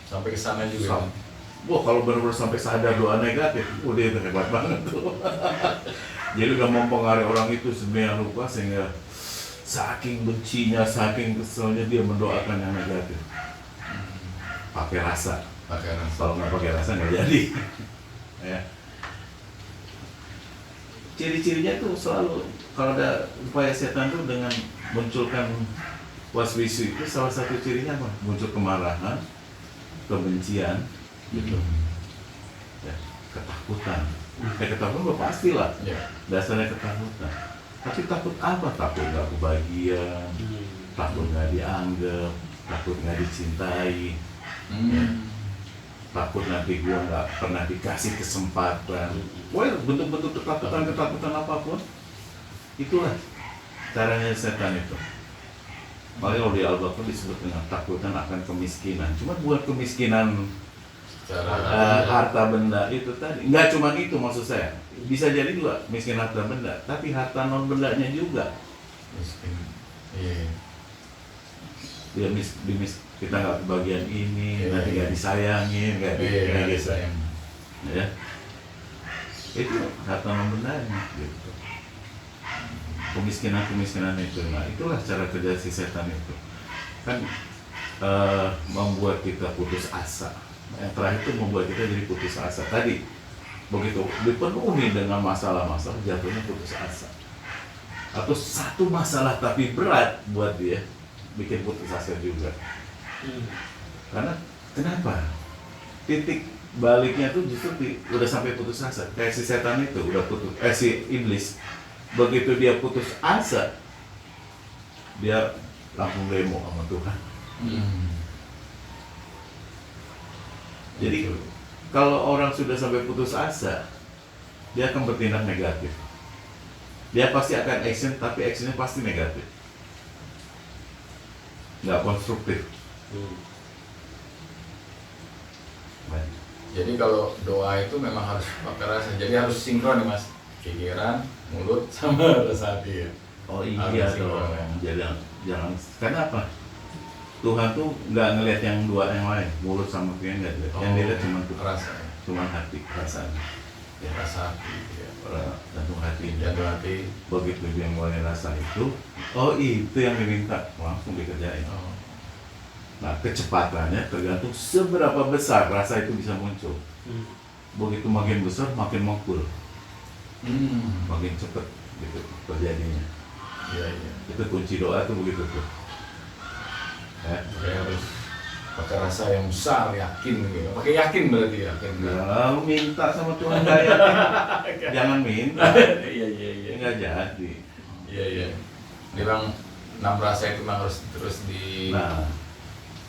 Sampai ke sana juga. Wah kalau benar-benar sampai sadar doa negatif, udah itu hebat banget tuh. Jadi udah mempengaruhi orang itu sedemikian rupa sehingga saking bencinya, saking keselnya dia mendoakan yang negatif. Pakai rasa. Kalau nggak pakai rasa nggak jadi. Ya. Ciri-cirinya tuh selalu kalau ada upaya setan tuh dengan munculkan waswisu itu salah satu cirinya apa? Muncul kemarahan, kebencian, gitu. Ya, ketakutan. Ketakutan udah pastilah. Dasarnya ketakutan. Tapi takut apa? Takut nggak kebahagiaan, takut nggak dianggap, takut nggak dicintai. Takut nanti gua nggak pernah dikasih kesempatan. Wah, bentuk-bentuk ketakutan apapun, itulah caranya setan itu. Makanya kalau di Al-Baqarah disebut dengan takutan akan kemiskinan. Cuma buat kemiskinan harta benda itu tadi. Nggak cuma itu maksud saya. Bisa jadi juga miskin harta benda, tapi harta non bendanya juga. Miskin. Iya. Dia kita nggak kebagian ini, nanti nggak disayangin, nggak disayang. Ya. Itu harta non bendanya gitu. Kemiskinan itu, nah itulah cara kerja si setan itu kan membuat kita putus asa. Yang terakhir itu membuat kita jadi putus asa. Tadi begitu dipenuhi dengan masalah-masalah jatuhnya putus asa. Atau satu masalah tapi berat buat dia bikin putus asa juga. Karena kenapa? Titik baliknya tuh justru udah sampai putus asa. Kayak si setan itu udah putus, si iblis begitu dia putus asa, dia langsung demo sama Tuhan. Jadi kalau orang sudah sampai putus asa, dia akan bertindak negatif. Dia pasti akan action, tapi actionnya pasti negatif, nggak konstruktif. Jadi kalau doa itu memang harus pakai rasa. Jadi harus sinkron nih Mas. Pikiran, mulut, sama rasa hati ya. Oh iya dong. Jangan. Karena apa? Tuhan tuh nggak ngelihat yang dua yang lain, mulut sama pikiran nggak dilihat. Yang dilihat cuma tuh rasa. Cuma hati, perasaan. Ya, rasa hati. Ya. Jantung hati. Jantung hati. Begitu dia mulai rasa itu, oh itu yang diminta, langsung dikerjain. Oh. Nah, kecepatannya tergantung seberapa besar rasa itu bisa muncul. Begitu makin besar, makin mengkul, makin cepat gitu terjadinya. Iya, iya. Itu kunci doa tuh begitu tuh. Ya. Kayak harus pakai rasa yang besar, yakin gitu. Pakai yakin berarti yakin. Kalau minta sama Tuhan nggak yakin, jangan minta. Iya, iya, iya. Nggak jadi. Iya, iya. Memang 6 rasa itu memang harus terus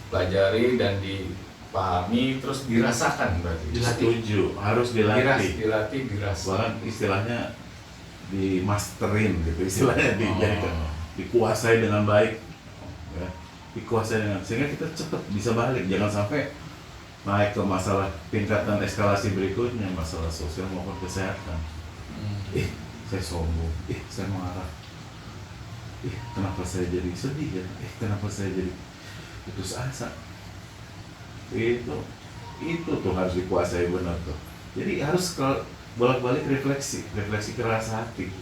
pelajari dan dipahami, terus dirasakan berarti. Setuju, harus dilatih. Dirasa. Bahkan istilahnya dimasterin gitu, istilahnya dijadikan, dikuasai dengan baik, ya. Dikuasai dengan, sehingga kita cepat bisa balik, jangan sampai naik ke masalah tingkatan eskalasi berikutnya, masalah sosial maupun kesehatan. Saya sombong, saya marah, kenapa saya jadi sedih ya, kenapa saya jadi putus asa. Itu tuh harus dikuasai benar tuh. Jadi harus bolak-balik refleksi ke rasa hati.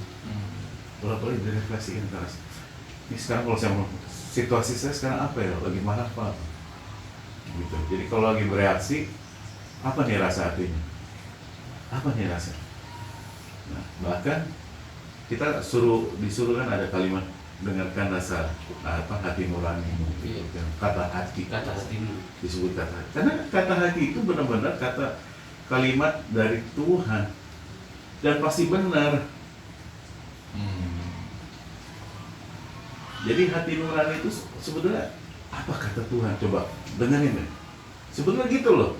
Bolak-balik direfleksikan ke rasa. Ini sekarang kalau saya mau, situasi saya sekarang apa ya, lagi mana apa? Gitu. Jadi kalau lagi bereaksi, apa nih rasa hatinya? Apa nih rasa? Nah, bahkan kita disuruh kan ada kalimat, dengarkan rasa hati nuranimu, kata hati disebut kata hati. Karena kata hati itu benar-benar kalimat dari Tuhan dan pasti benar. Jadi hati nurani itu sebenarnya apa kata Tuhan? Coba dengerin deh. Sebenarnya gitu loh.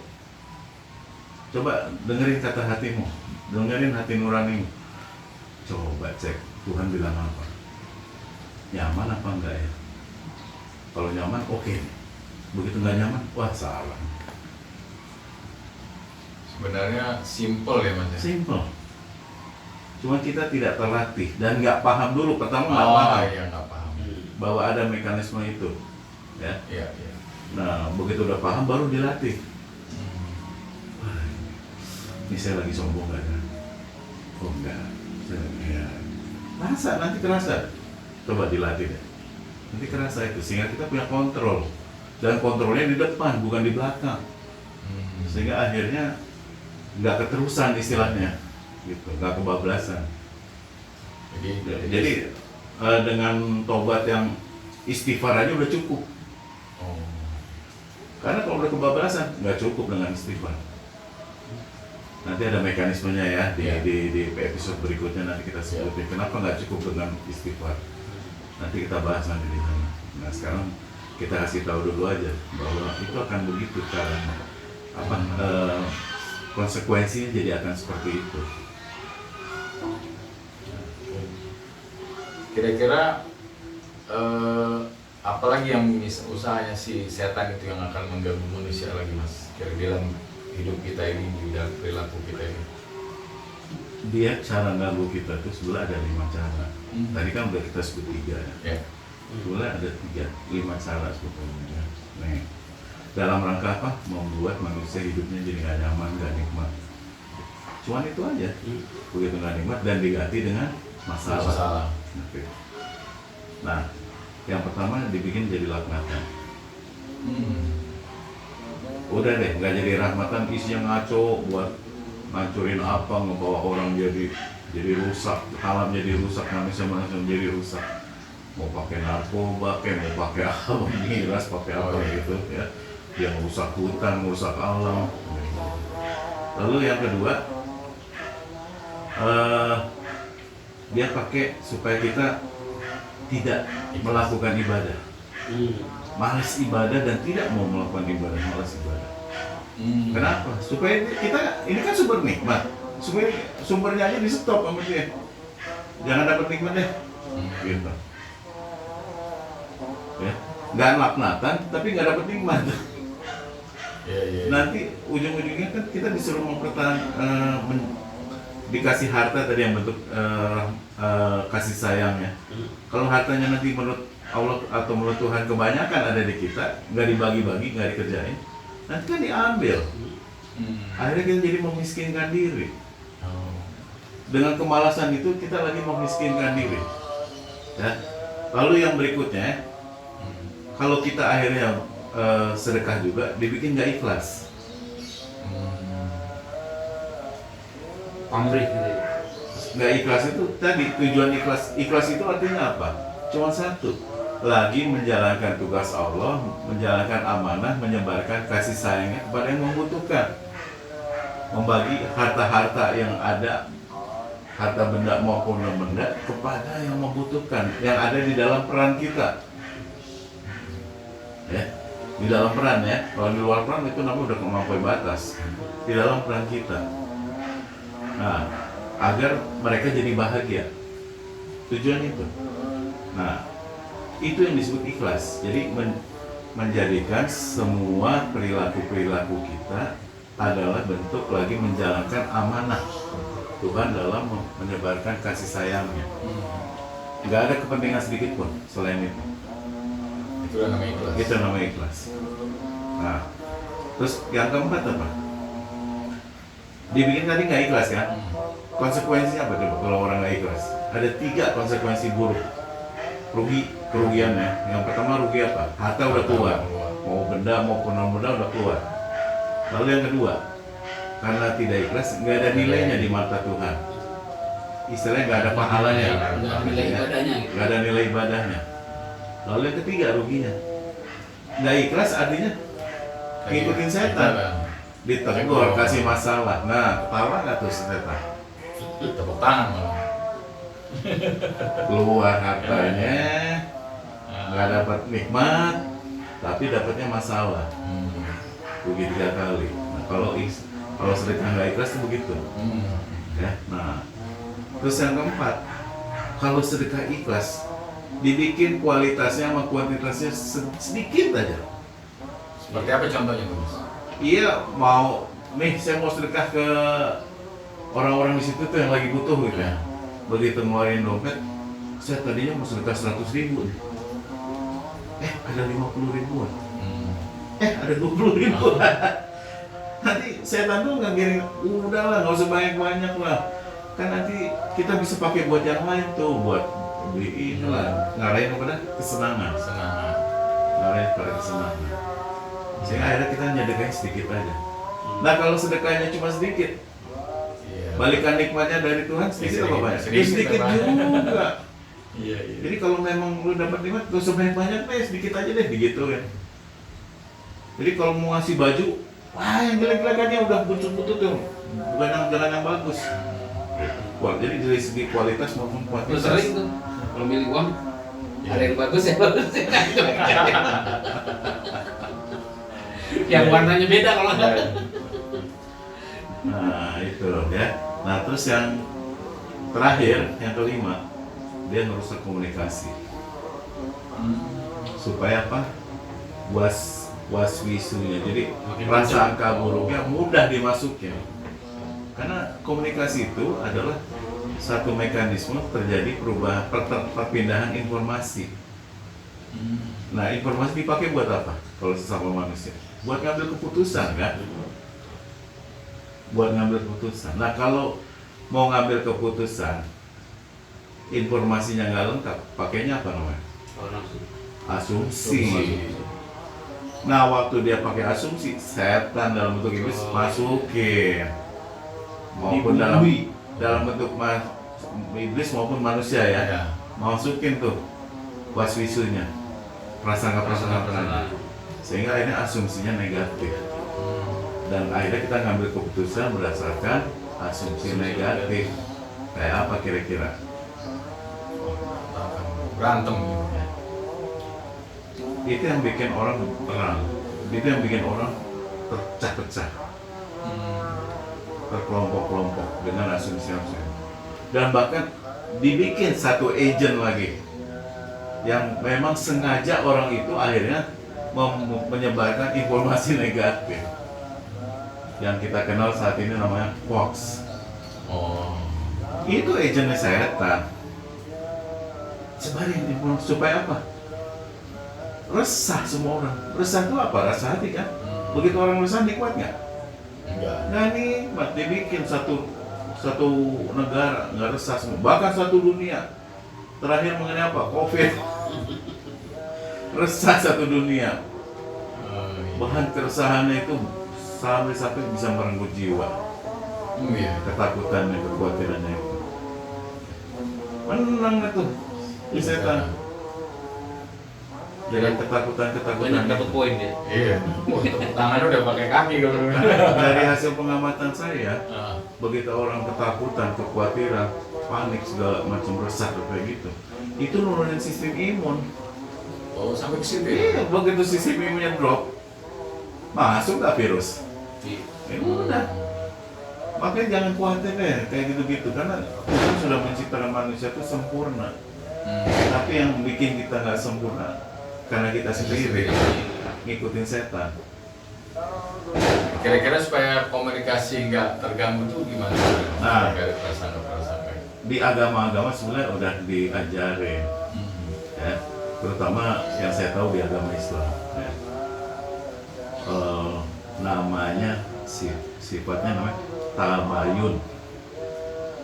Coba dengerin kata hatimu, dengerin hati nuranimu. Coba cek Tuhan bilang apa. Nyaman apa enggak ya? Kalau nyaman, oke. Begitu nggak nyaman, wah salah. Sebenarnya simple ya Mas. Simple. Cuma kita tidak terlatih dan nggak paham dulu. Pertama nggak paham. Iya, nggak paham. Bahwa ada mekanisme itu, ya. Iya, iya. Nah, begitu udah paham baru dilatih. Wah, ini saya lagi sombong nggak ya? Oh enggak. Ya. Rasa nanti kerasa. Coba dilatih deh. Nanti kerasa itu, sehingga kita punya kontrol. Dan kontrolnya di depan, bukan di belakang. Sehingga akhirnya nggak keterusan istilahnya, gitu, nggak kebablasan. Jadi dengan tobat yang istighfar aja udah cukup. Karena kalau udah kebablasan nggak cukup dengan istighfar. Nanti ada mekanismenya ya di episode berikutnya, nanti kita sebutin kenapa nggak cukup dengan istighfar. Nanti kita bahas nanti di sana. Nah sekarang kita kasih tahu dulu aja bahwa itu akan begitu caranya. Konsekuensinya jadi akan seperti itu. Kira-kira apalagi yang usahanya si setan itu yang akan mengganggu manusia lagi Mas? Kira-kira dalam hidup kita ini, di dalam perilaku kita ini. Dia cara ganggu kita itu sebenarnya ada 5 cara. Tadi kan udah kita sebut 3 ya. Sebenarnya ada 5 cara sebetulnya. Nih, dalam rangka apa? Membuat manusia hidupnya jadi gak nyaman, gak nikmat. Cuman itu aja. Begitu gak nikmat dan diganti dengan masalah. Okay. Nah, yang pertama dibikin jadi laknatan. Udah deh, nggak jadi rahmatan, isinya ngaco buat ngancurin apa, ngebawa orang jadi rusak, alam jadi rusak, manusia jadi rusak. Mau pakai narkoba, mau pakai apa, miras, pakai apa gitu ya. Dia merusak hutan, merusak alam. Lalu yang kedua, dia pakai supaya kita tidak melakukan ibadah, malas ibadah dan tidak mau melakukan ibadah, malas ibadah. Kenapa? Supaya kita, ini kan sumber nikmat, supaya sumbernya aja di stop sama dia, jangan dapat nikmat deh, gitu. Ya, nggak laknatan tapi nggak dapat nikmat. Nanti ujung-ujungnya kan kita disuruh mempertahankan, dikasih harta tadi yang bentuk kasih sayangnya. Kalau hartanya nanti menurut Allah atau menurut Tuhan kebanyakan ada di kita, nggak dibagi-bagi, nggak dikerjain, nanti kan diambil. Akhirnya kita jadi memiskinkan diri. Dengan kemalasan itu kita lagi memiskinkan diri. Ya. Lalu yang berikutnya, kalau kita akhirnya sedekah juga, dibikin nggak ikhlas. Pamrih gitu ya. Nggak ikhlas itu tadi, tujuan ikhlas itu artinya apa? Cuma satu, lagi menjalankan tugas Allah, menjalankan amanah, menyebarkan kasih sayangnya kepada yang membutuhkan, membagi harta-harta yang ada, harta benda maupun non-benda, kepada yang membutuhkan, yang ada di dalam peran kita. Ya, di dalam peran ya, kalau di luar peran itu namanya udah melampaui batas. Di dalam peran kita. Nah, agar mereka jadi bahagia. Tujuan itu. Nah, itu yang disebut ikhlas. Jadi menjadikan semua perilaku-perilaku kita adalah bentuk lagi menjalankan amanah Tuhan dalam menyebarkan kasih sayangnya. Nggak ada kepentingan sedikit pun selain itu. Itu namanya ikhlas. Itu namanya ikhlas. Nah, terus yang keempat apa? Dibikin tadi nggak ikhlas kan? Konsekuensinya apa coba kalau orang nggak ikhlas? Ada 3 konsekuensi buruk. Kerugiannya. Yang pertama rugi apa? Harta udah keluar. Mau benda maupun non benda udah keluar. Lalu yang kedua, karena tidak ikhlas nggak ada nilainya di mata Tuhan. Istilahnya nggak ada pahalanya. Nggak ada nilai ibadahnya gitu. Nggak ada nilai ibadahnya. Lalu yang ketiga ruginya, nggak ikhlas artinya ngikutin setan, ditegur, kasih masalah. Nah, ketawa nggak tuh setan? Tepuk tangan malah. Keluar hartanya, nggak dapat nikmat, tapi dapatnya masalah. Rugi 3 kali. Nah, kalau sedekah nggak ikhlas itu begitu. Ya, nah, terus yang keempat, kalau sedekah ikhlas, dibikin kualitasnya sama kuantitasnya sedikit aja. Seperti apa contohnya tuh, Mas? Iya, saya mau sedekah ke orang-orang di situ tuh yang lagi butuh gitu ya. Begitu ngeluarin dompet, saya tadinya mau sedekah 100.000. Ada 50.000. Ada 20.000. Nanti saya tandu nggak giring, udahlah nggak usah banyak-banyak lah. Kan nanti kita bisa pakai buat yang lain tuh, buat beli inilah, ngarahin kepada kesenangan. Ngarahin kepada kesenangan. Sehingga akhirnya kita nyedekahin sedikit aja. Nah kalau sedekahnya cuma sedikit, balikan nikmatnya dari Tuhan sedikit apa banyak? Sedikit juga. Jadi kalau memang lu dapat nikmat, gak usah banyak-banyak deh, sedikit aja deh, digituin. Jadi kalau mau ngasih baju, wah yang jelek-jelek aja udah butut-butut tuh, bukan yang bagus. Wah, jadi dari segi kualitas maupun Lu kuantitas. sering tuh kalau milih uang, ada yang bagus ya bagus. Yang warnanya beda kalau nggak. Nah itu ya. Nah terus yang terakhir, yang kelima, dia ngerusak komunikasi. Supaya apa? Waswisunya. Jadi prasangka buruknya mudah dimasukin. Karena komunikasi itu adalah satu mekanisme terjadi perpindahan informasi. Nah informasi dipakai buat apa? Kalau sesama manusia, buat ngambil keputusan kan? Buat ngambil keputusan. Nah kalau mau ngambil keputusan, informasinya nggak lengkap, pakainya apa namanya? Asumsi. Nah waktu dia pakai asumsi, setan dalam bentuk iblis masukin, maupun dalam bentuk iblis maupun manusia ya, masukin tuh waswisunya, prasangka-prasangka, sehingga akhirnya asumsinya negatif dan akhirnya kita ngambil keputusan berdasarkan asumsi negatif. Kayak apa kira-kira? Berantem gitu. Itu yang bikin orang perang, itu yang bikin orang terpecah-pecah, terkelompok-kelompok dengan asumsi-asumsi, dan bahkan dibikin satu agent lagi yang memang sengaja orang itu akhirnya menyebarkan informasi negatif yang kita kenal saat ini namanya hoax. Oh. Itu agentnya setan. Sebarin informasi supaya apa? Resah semua orang. Resah itu apa? Rasa hati kan? Begitu orang resah nikmat nggak? Enggak. Nggak nikmat. Dibikin satu negara nggak resah semua. Bahkan satu dunia. Terakhir mengenai apa? Covid. Resah satu dunia. Bahan keresahannya itu sampai bisa merenggut jiwa. Iya. Ketakutannya, kekhawatirannya itu. Menang itu di setan. Dengan ketakutan-ketakutan Banyak dapat poin dia. Iya. Wah, tepuk tangannya udah pakai kaki kalau. dari hasil pengamatan saya, Ah. begitu orang ketakutan, kekhawatiran, panik segala macam resah kayak gitu, itu nurunin sistem imun. Oh, sampai ke situ ya? Iya, begitu sistem imunnya drop, masuk nggak virus? Ya udah. Makanya jangan khawatir deh kayak gitu-gitu, karena Tuhan sudah menciptakan manusia itu sempurna. Tapi yang bikin kita nggak sempurna karena kita sendiri ngikutin setan. Kira-kira supaya komunikasi nggak terganggu tuh gimana? Nah. Dari perasaan-perasaan kayak. Di agama-agama sebenarnya udah diajarin, ya, terutama yang saya tahu di agama Islam, ya. Namanya sifatnya namanya tabayun.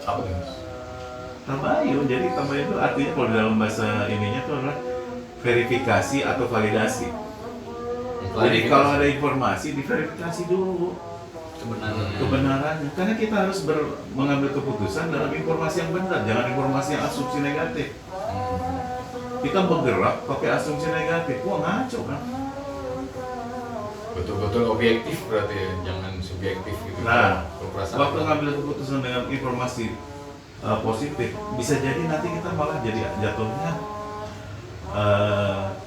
Apa tuh? Tabayun, jadi tabayun itu artinya kalau di dalam bahasa ininya itu adalah verifikasi atau validasi. Jadi kalau ada informasi diverifikasi dulu kebenarannya, karena kita harus mengambil keputusan dalam informasi yang benar, jangan informasi yang asumsi negatif. Kita bergerak pakai asumsi negatif, wah ngaco kan. Betul-betul objektif berarti ya, jangan subjektif gitu. Nah, Kalau perasaan waktu ngambil keputusan dengan informasi positif, bisa jadi nanti kita malah jadi jatuhnya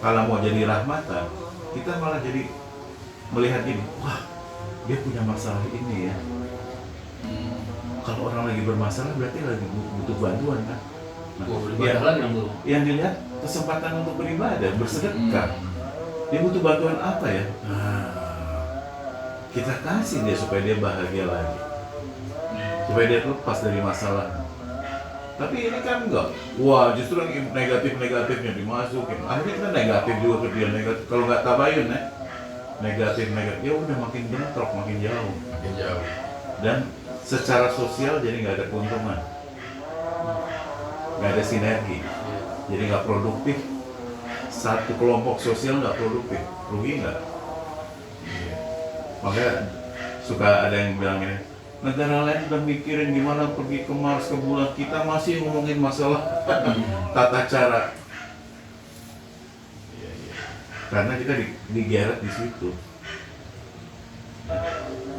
kalau mau jadi rahmatan, kita malah jadi melihat ini, wah dia punya masalah ini ya. Kalau orang lagi bermasalah berarti lagi butuh bantuan kan. Nah, yang dilihat kesempatan untuk beribadah, bersedekah. Dia butuh bantuan apa ya? Nah, kita kasih dia supaya dia bahagia lagi, supaya dia lepas dari masalah. Tapi ini kan enggak. Wah, justru yang negatif-negatifnya dimasukin. Akhirnya kita negatif juga ke dia, negatif. Kalau nggak tabayun ya, negatif, ya udah makin bentrok, makin jauh. makin jauh. Dan secara sosial jadi nggak ada keuntungan, nggak ada sinergi, jadi nggak produktif. Satu kelompok sosial nggak produktif, rugi nggak? Makanya suka ada yang bilang ini, negara lain udah mikirin gimana pergi ke Mars, ke bulan, kita masih ngomongin masalah tata cara. Karena kita digeret di situ,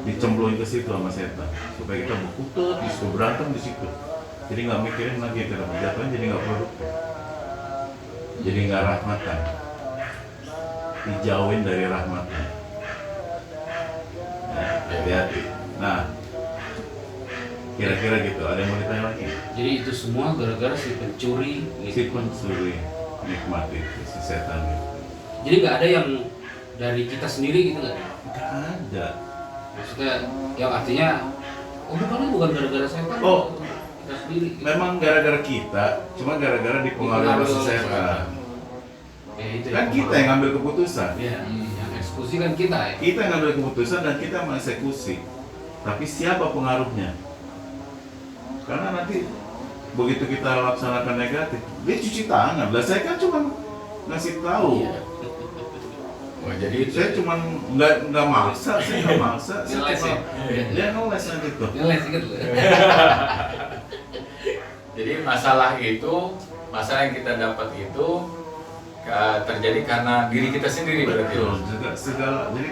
dicemplungin ke situ sama setan, supaya kita berkutat di situ, berantem di situ. Jadi nggak mikirin lagi ke depan, jatuhnya jadi nggak produktif, jadi nggak rahmatan, dijauhin dari rahmatan. Ya, hati-hati. Nah, kira-kira gitu. Ada yang mau ditanya lagi? Jadi itu semua gara-gara si pencuri Si pencuri nikmat itu, si setan itu. Jadi nggak ada yang dari kita sendiri gitu nggak? Nggak ada. Maksudnya yang artinya bukan gara-gara setan. Oh, kita sendiri. Gitu. memang gara-gara kita, cuma gara-gara dipengaruhi oleh si setan. Ya, itu Kan kita yang ngambil keputusan. Ya, yang eksekusi kan kita ya. Kita yang ngambil keputusan dan kita mengeksekusi. Tapi siapa pengaruhnya? Karena nanti begitu kita laksanakan negatif, dia cuci tangan. Lah saya kan cuma ngasih tahu. Iya. Wah, jadi itu Saya cuma nggak maksa, saya nggak maksa. Saya Ngeles cuma ya? dia ngeles nanti tuh. Ngeles gitu. Jadi masalah yang kita dapat itu terjadi karena diri kita sendiri berarti. Betul, segala. Jadi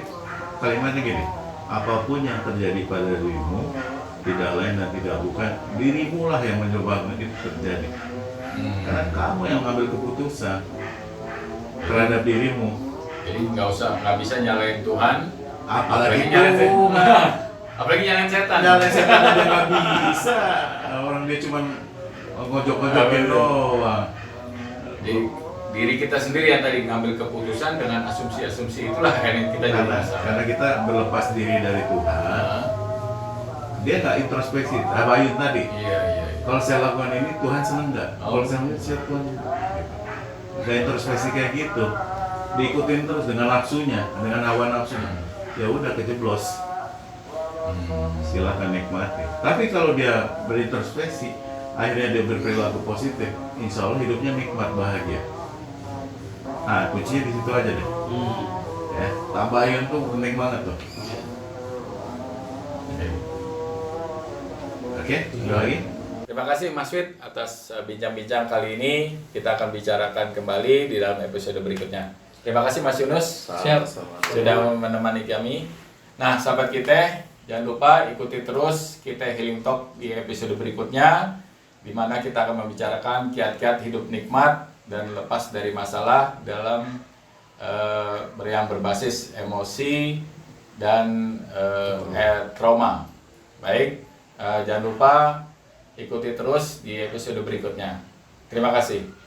kalimatnya gini, apapun yang terjadi pada dirimu, tidak lain dan tidak bukan dirimu lah yang menyebabkan itu terjadi. Karena kamu yang mengambil keputusan terhadap dirimu. Jadi nggak bisa nyalain Tuhan, Apalagi nyalain setan. Tuhan. Apalagi nyalain setan. Nyalain setan aja nggak bisa. Orang dia cuma ngojok-ngojokin doang. Jadi diri kita sendiri yang tadi ngambil keputusan dengan asumsi-asumsi itulah yang kita jadi masalah. Karena kita berlepas diri dari Tuhan, Nah, dia nggak introspeksi. Abayun tadi. iya. Kalau saya lakukan ini Tuhan seneng nggak? Oh. Kalau saya melihat siap Tuhan. Udah introspeksi kayak gitu, diikutin terus dengan nafsunya, dengan hawa nafsunya. Ya udah kejeblos. Silakan nikmati. Tapi kalau dia berintrospeksi, akhirnya dia berperilaku positif, insya Allah hidupnya nikmat bahagia. Nah kuncinya di situ aja deh. Ya, tabayun tuh penting banget tuh. Oke, udah lagi. Terima kasih Mas Wid atas bincang-bincang kali ini. Kita akan bicarakan kembali di dalam episode berikutnya. Terima kasih Mas Yunus. Sudah menemani kami. Nah, sahabat kita, jangan lupa ikuti terus kita Healing Talk di episode berikutnya, di mana kita akan membicarakan kiat-kiat hidup nikmat dan lepas dari masalah dalam yang berbasis emosi dan trauma. Baik, jangan lupa ikuti terus di episode berikutnya. Terima kasih.